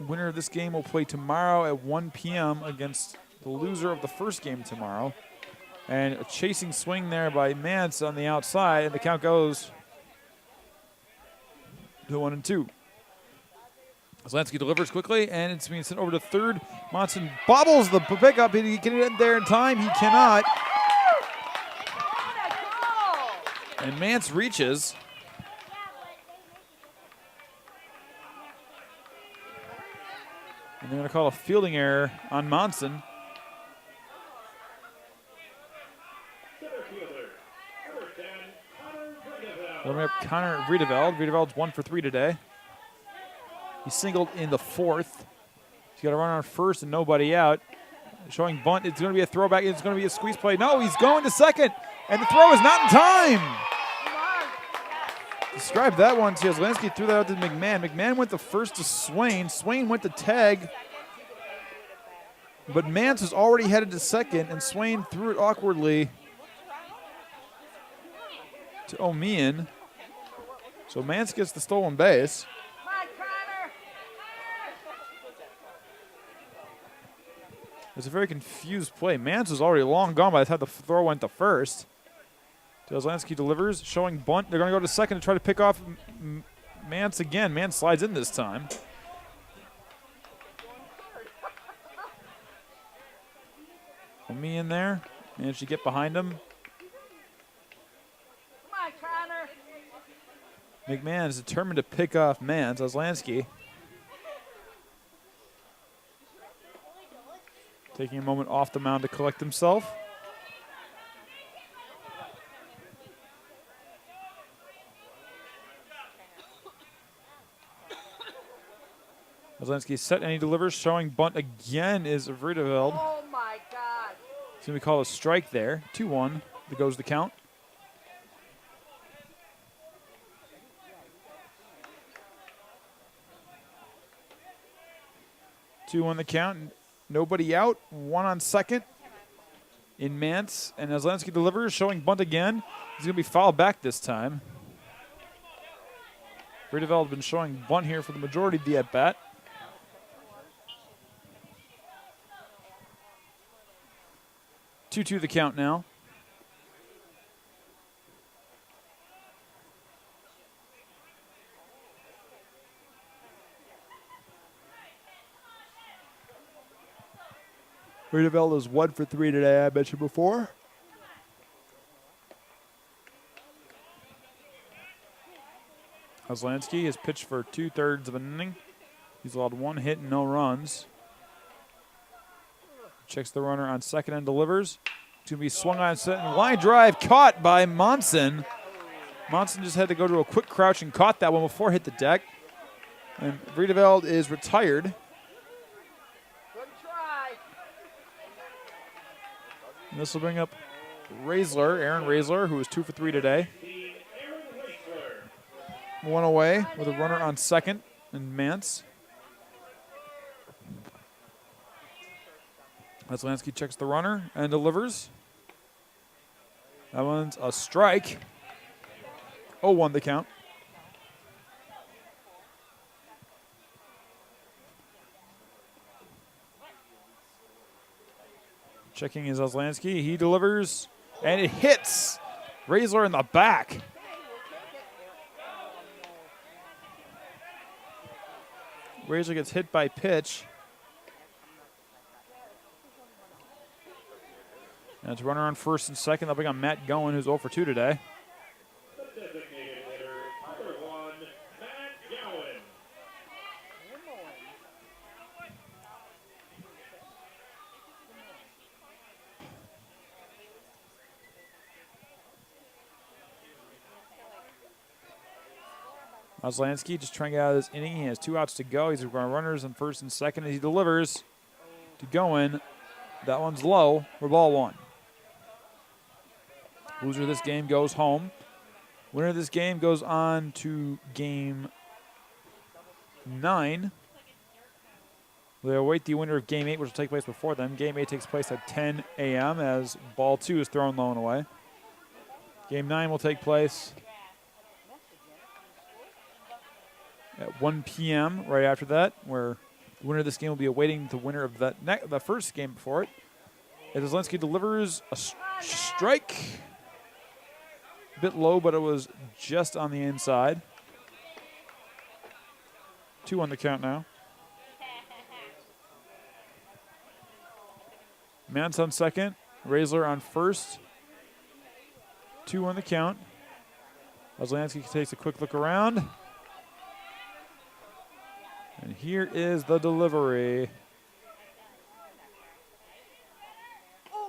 Winner of this game will play tomorrow at 1 p.m. against the loser of the first game tomorrow. And a chasing swing there by Mance on the outside, and the count goes to 1-2. Zlansky delivers quickly, and it's being sent over to third. Monson bobbles the pickup. Can he get in there in time? He cannot. And Mance reaches. And they're going to call a fielding error on Monson. Center fielder, number 10, Connor Brideveld. They'll bring up Connor Vriedeveld. Vriedeveld's 1 for 3 today. He singled in the 4th. He's got a run on first and nobody out. Showing bunt. It's going to be a throwback. It's going to be a squeeze play. No, he's going to second. And the throw is not in time. Describe that one. Lansky threw that out to McMahon. McMahon went the first to Swain. Swain went to tag. But Mance was already headed to second, and Swain threw it awkwardly to O'Mean. So Mance gets the stolen base. It's a very confused play. Mance was already long gone by the time the throw went to first. Lansky delivers, showing bunt. They're going to go to second to try to pick off Mance again. Mance slides in this time. Me in there. Managed to get behind him. Come on, Connor. McMahon is determined to pick off Mance. Lansky taking a moment off the mound to collect himself. Lansky set and he delivers, showing bunt again is Vriedeveld. Oh my God. It's going to be called a strike there. 2-1. That goes the count. Two on the count. Nobody out. 1 on second in Mance. And as Lansky delivers, showing bunt again. He's going to be fouled back this time. Vriedeveld has been showing bunt here for the majority of the at-bat. 2-2 the count now. Vriedeveld is 1 for 3 today, I mentioned before. Lansky has pitched for 2/3 of an inning. He's allowed 1 hit and no runs. Checks the runner on second and delivers. It's going to be swung on set and line drive caught by Monson. Monson just had to go to a quick crouch and caught that one before it hit the deck. And Vriedeveld is retired. Good try. And this will bring up Aaron Raisler, who is 2 for 3 today. 1 away with a runner on second and Mance. Lansky checks the runner and delivers. That one's a strike. 0-1 the count. Checking is Lansky. He delivers, and it hits Raisler in the back. Raisler gets hit by pitch. And it's runner on first and second. They'll bring on Matt Goen, who's 0 for 2 today. The designated hitter, number 1, Matt Gowen. Lansky just trying to get out of this inning. He has 2 outs to go. He's going runners on first and second as he delivers to Goen. That one's low for ball 1. Loser of this game goes home. Winner of this game goes on to game 9. They await the winner of game 8, which will take place before them. Game 8 takes place at 10 a.m. as ball 2 is thrown low and away. Game 9 will take place at 1 p.m. right after that, where the winner of this game will be awaiting the winner of the first game before it. As Lansky delivers a strike. A bit low, but it was just on the inside. 2 on the count now. Mance on second. Raisler on first. 2 on the count. Ozlansky takes a quick look around. And here is the delivery.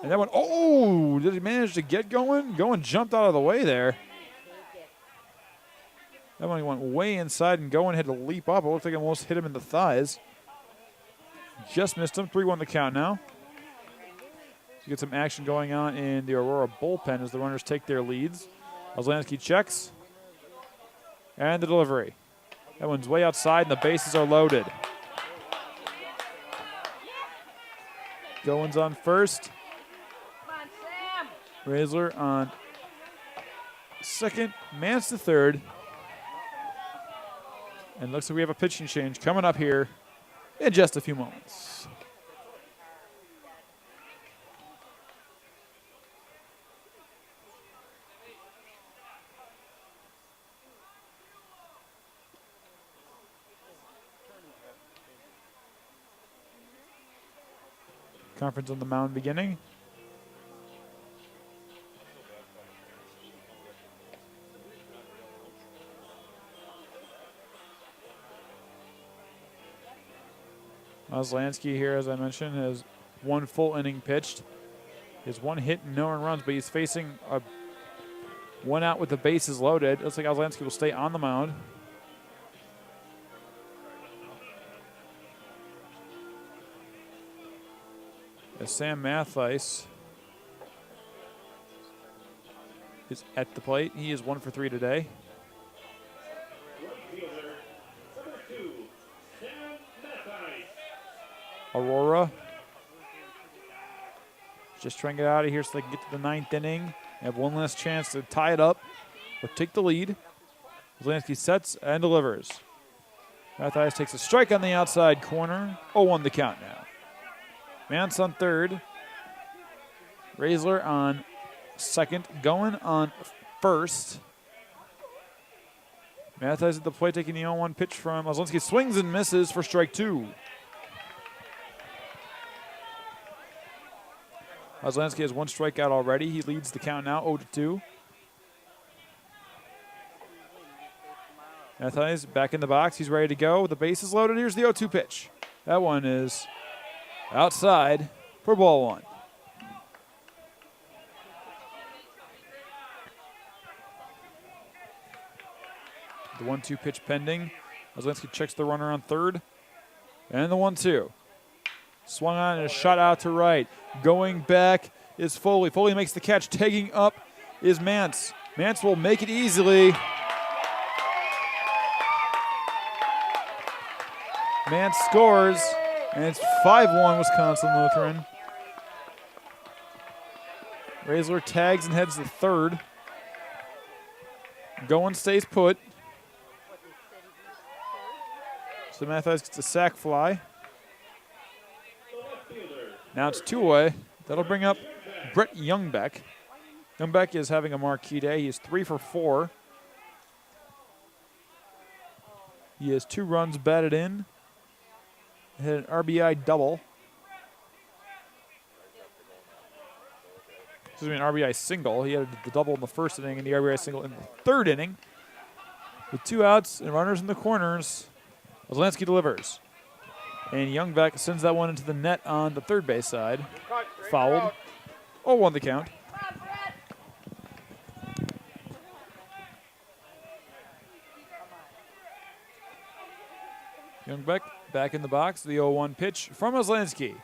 And that one, oh, did he manage to get going? Going jumped out of the way there. That one went way inside and going had to leap up. It looked like it almost hit him in the thighs. Just missed him. 3-1 the count now. So you get some action going on in the Aurora bullpen as the runners take their leads. Ozlansky checks. And the delivery. That one's way outside and the bases are loaded. Goins on first. Raisler on second. Mance to third. And looks like we have a pitching change coming up here in just a few moments. Conference on the mound beginning. Ozlansky here, as I mentioned, has 1 full inning pitched. He has 1 hit and no earned runs, but he's facing a 1 out with the bases loaded. Looks like Ozlansky will stay on the mound. As Sam Mathice is at the plate. He is 1 for 3 today. Aurora just trying to get out of here so they can get to the 9th inning. Have 1 last chance to tie it up or take the lead. Ozlansky sets and delivers. Mathice takes a strike on the outside corner. 0-1 the count now. Mance on third. Raisler on second. Going on first. Mathice at the plate taking the 0-1 pitch from Ozlansky. Swings and misses for strike 2. Ozlansky has 1 strikeout already. He leads the count now 0-2. Mathice back in the box. He's ready to go. The base is loaded. Here's the 0-2 pitch. That one is outside for ball 1. The 1-2 pitch pending. Ozlansky checks the runner on third. And the 1-2. Swung on and a shot out to right. Going back is Foley. Foley makes the catch. Tagging up is Mance. Mance will make it easily. Mance scores, and it's 5-1 Wisconsin Lutheran. Raisler tags and heads to third. Going stays put. So Mathice gets a sac fly. Now it's 2 away. That'll bring up Brett Youngbeck. Youngbeck is having a marquee day. He is 3 for 4. He has 2 runs batted in. Hit an RBI double. Excuse me, an RBI single. He had the double in the first inning and the RBI single in the 3rd inning. With 2 outs and runners in the corners, Ozlansky delivers. And Youngbeck sends that one into the net on the third base side. Fouled. 0-1 the count. Youngbeck back in the box. The 0-1 pitch from Ozlansky.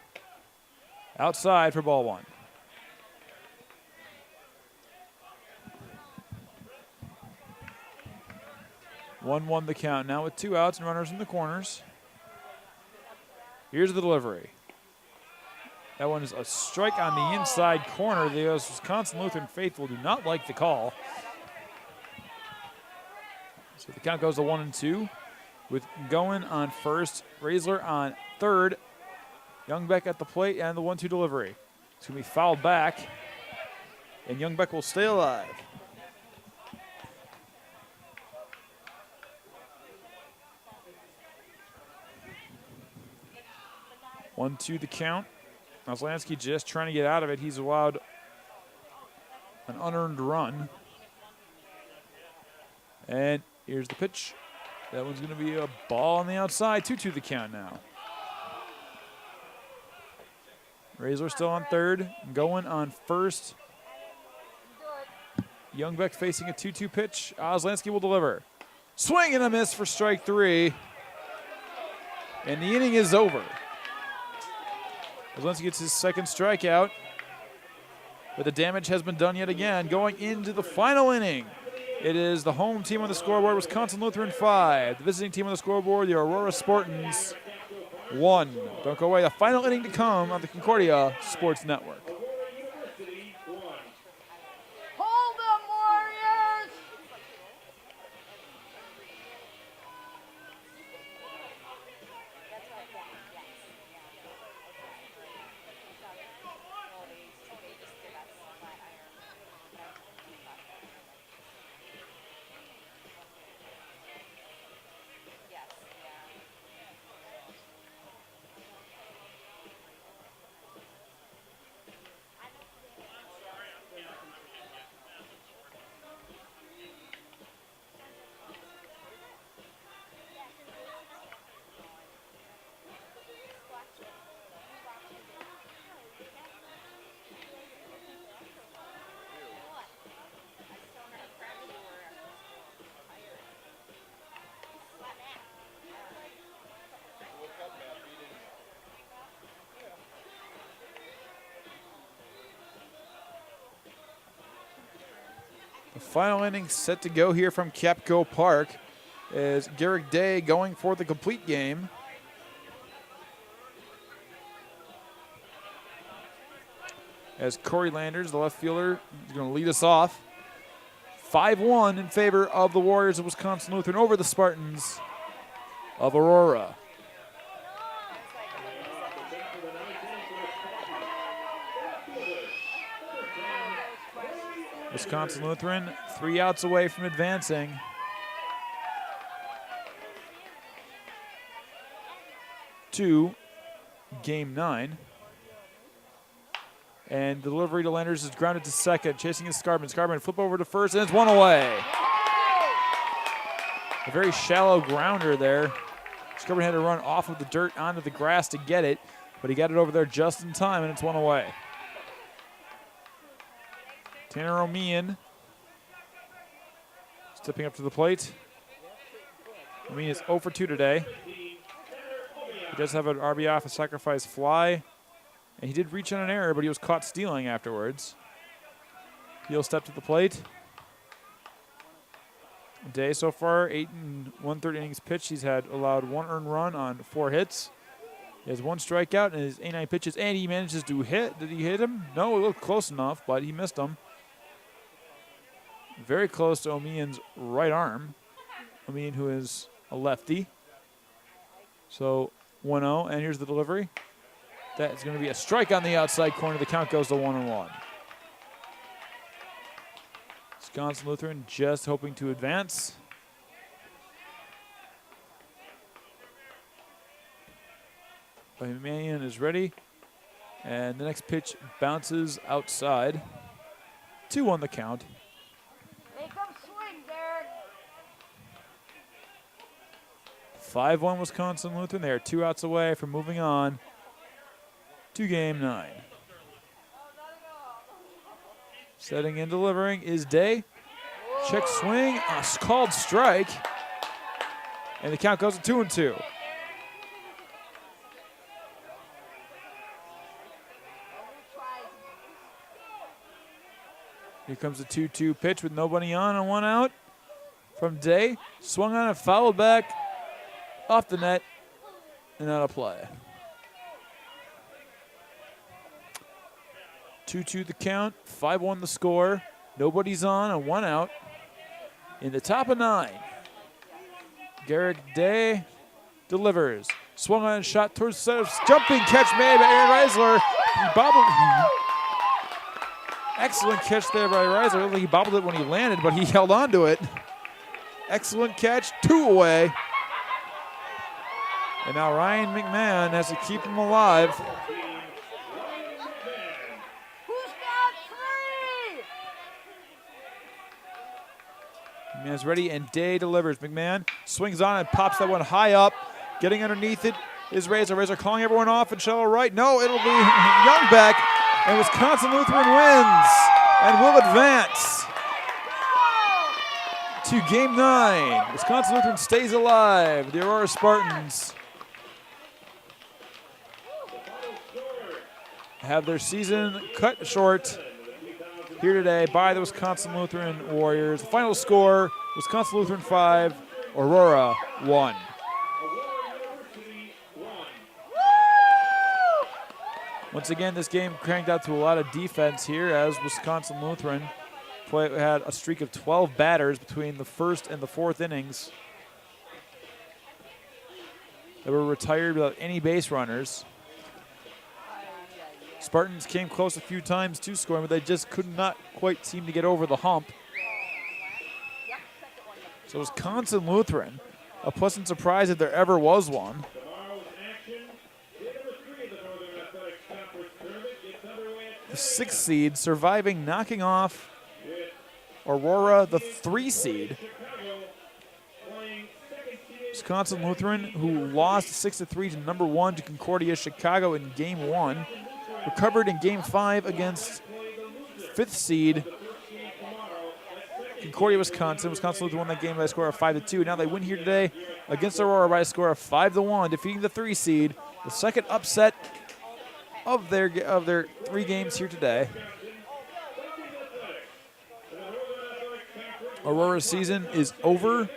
Outside for ball 1. One the count now with 2 outs and runners in the corners. Here's the delivery. That one is a strike on the inside corner. The Wisconsin Lutheran faithful do not like the call. So the count goes to 1-2 with Going on first, Raisler on third, Youngbeck at the plate, and the 1-2 delivery. It's going to be fouled back, and Youngbeck will stay alive. One, 2 the count. Ozlansky just trying to get out of it. He's allowed an unearned run. And here's the pitch. That one's going to be a ball on the outside. 2-2 the count now. Razor still on third. Going on first. Youngbeck facing a 2-2 pitch. Oslansky will deliver. Swing and a miss for strike 3. And the inning is over. Oslansky gets his second strikeout. But the damage has been done yet again. Going into the final inning, it is the home team on the scoreboard, Wisconsin Lutheran 5. The visiting team on the scoreboard, the Aurora Spartans 1. Don't go away. The final inning to come on the Concordia Sports Network. Hold them, Warriors! The final inning set to go here from Kapco Park is Garrick Day going for the complete game. As Corey Landers, the left fielder, is going to lead us off. 5-1 in favor of the Warriors of Wisconsin Lutheran over the Spartans of Aurora. Wisconsin Lutheran 3 outs away from advancing. To game 9. And the delivery to Landers is grounded to second, chasing his Scarbin. Scarbin flip over to first, and it's 1 away. A very shallow grounder there. Scarbin had to run off of the dirt onto the grass to get it, but he got it over there just in time, and it's 1 away. Tanner O'Mean stepping up to the plate. O'Mean is 0 for 2 today. He does have an RBI off a sacrifice fly. And he did reach on an error, but he was caught stealing afterwards. He'll step to the plate. Day so far, 8 1/3 innings pitched. He's had allowed 1 earned run on 4 hits. He has 1 strikeout in his 89 pitches, and he manages to hit. Did he hit him? No, it looked close enough, but he missed him. Very close to O'Mean's right arm. O'Mean, who is a lefty. So 1-0, and here's the delivery. That's going to be a strike on the outside corner. The count goes to 1-1. Wisconsin Lutheran just hoping to advance. O'Mean is ready. And the next pitch bounces outside. 2-1 the count. Make them swing, Derek. 5-1 Wisconsin Lutheran. They are 2 outs away from moving on to game 9. Setting and delivering is Day. Check swing, a called strike. And the count goes to 2-2. Here comes the 2-2 pitch with nobody on and 1 out from Day. Swung on and fouled back off the net and out of play. 2-2 the count, 5-1 the score. Nobody's on and 1 out. In the top of 9, Garrick Day delivers. Swung on and shot towards center. Jumping catch made by Aaron Reisler. He bobbled. Excellent catch there by Reisler. Looked like he bobbled it when he landed, but he held on to it. Excellent catch, 2 away. And now Ryan McMahon has to keep him alive. McMahon's ready, and Day delivers. McMahon swings on and pops that one high up. Getting underneath it is Razor. Razor calling everyone off and shallow right. No, it'll be Youngbeck, and Wisconsin Lutheran wins and will advance to Game 9. Wisconsin Lutheran stays alive. The Aurora Spartans have their season cut short here today by the Wisconsin Lutheran Warriors. The final score, Wisconsin Lutheran 5, Aurora 1. Once again, this game cranked out to a lot of defense here as Wisconsin Lutheran had a streak of 12 batters between the first and the fourth innings that were retired without any base runners. Spartans came close a few times to scoring, but they just could not quite seem to get over the hump. So Wisconsin Lutheran, a pleasant surprise if there ever was one. The 6th seed surviving, knocking off Aurora, the 3 seed. Wisconsin Lutheran, who lost 6-3 to number 1 to Concordia Chicago in Game 1, recovered in Game 5 against 5th seed Concordia, Wisconsin. Wisconsin Lutheran won that game by a score of 5-2. Now they win here today against Aurora by a score of 5-1, defeating the 3 seed, the second upset of their 3 games here today. Aurora's season is over.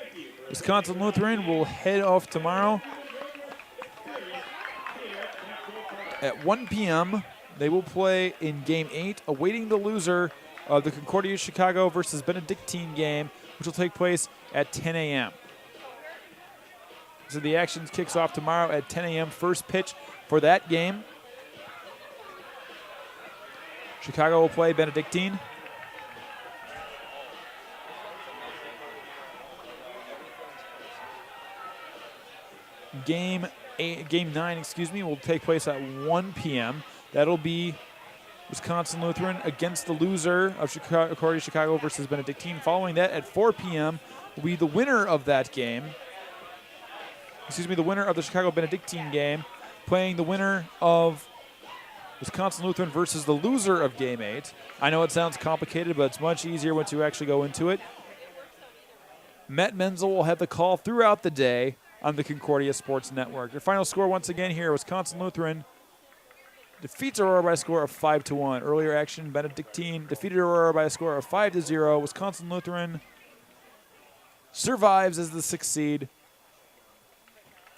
Wisconsin Lutheran will head off tomorrow at 1 p.m. They will play in Game 8, awaiting the loser of the Concordia Chicago versus Benedictine game, which will take place at 10 a.m. So the action kicks off tomorrow at 10 a.m. First pitch for that game. Chicago will play Benedictine. Game 9, will take place at 1 p.m. That'll be Wisconsin Lutheran against the loser of Concordia Chicago versus Benedictine. Following that at 4 p.m. will be the winner of that game. The winner of the Chicago Benedictine game playing the winner of Wisconsin Lutheran versus the loser of Game 8. I know it sounds complicated, but it's much easier once you actually go into it. Matt Menzel will have the call throughout the day on the Concordia Sports Network. Your final score once again here, Wisconsin Lutheran defeats Aurora by a score of 5-1. Earlier action, Benedictine defeated Aurora by a score of 5-0. Wisconsin Lutheran survives as the 6th seed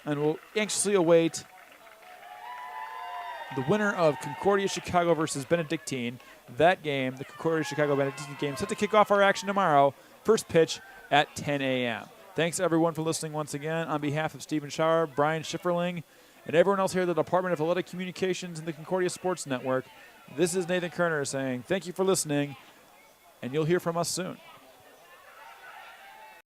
and will anxiously await the winner of Concordia Chicago versus Benedictine. That game, the Concordia Chicago Benedictine game, set to kick off our action tomorrow. First pitch at 10 a.m. Thanks everyone for listening once again. On behalf of Stephen Schauer, Brian Schifferling, and everyone else here at the Department of Athletic Communications and the Concordia Sports Network, this is Nathan Kerner saying thank you for listening, and you'll hear from us soon.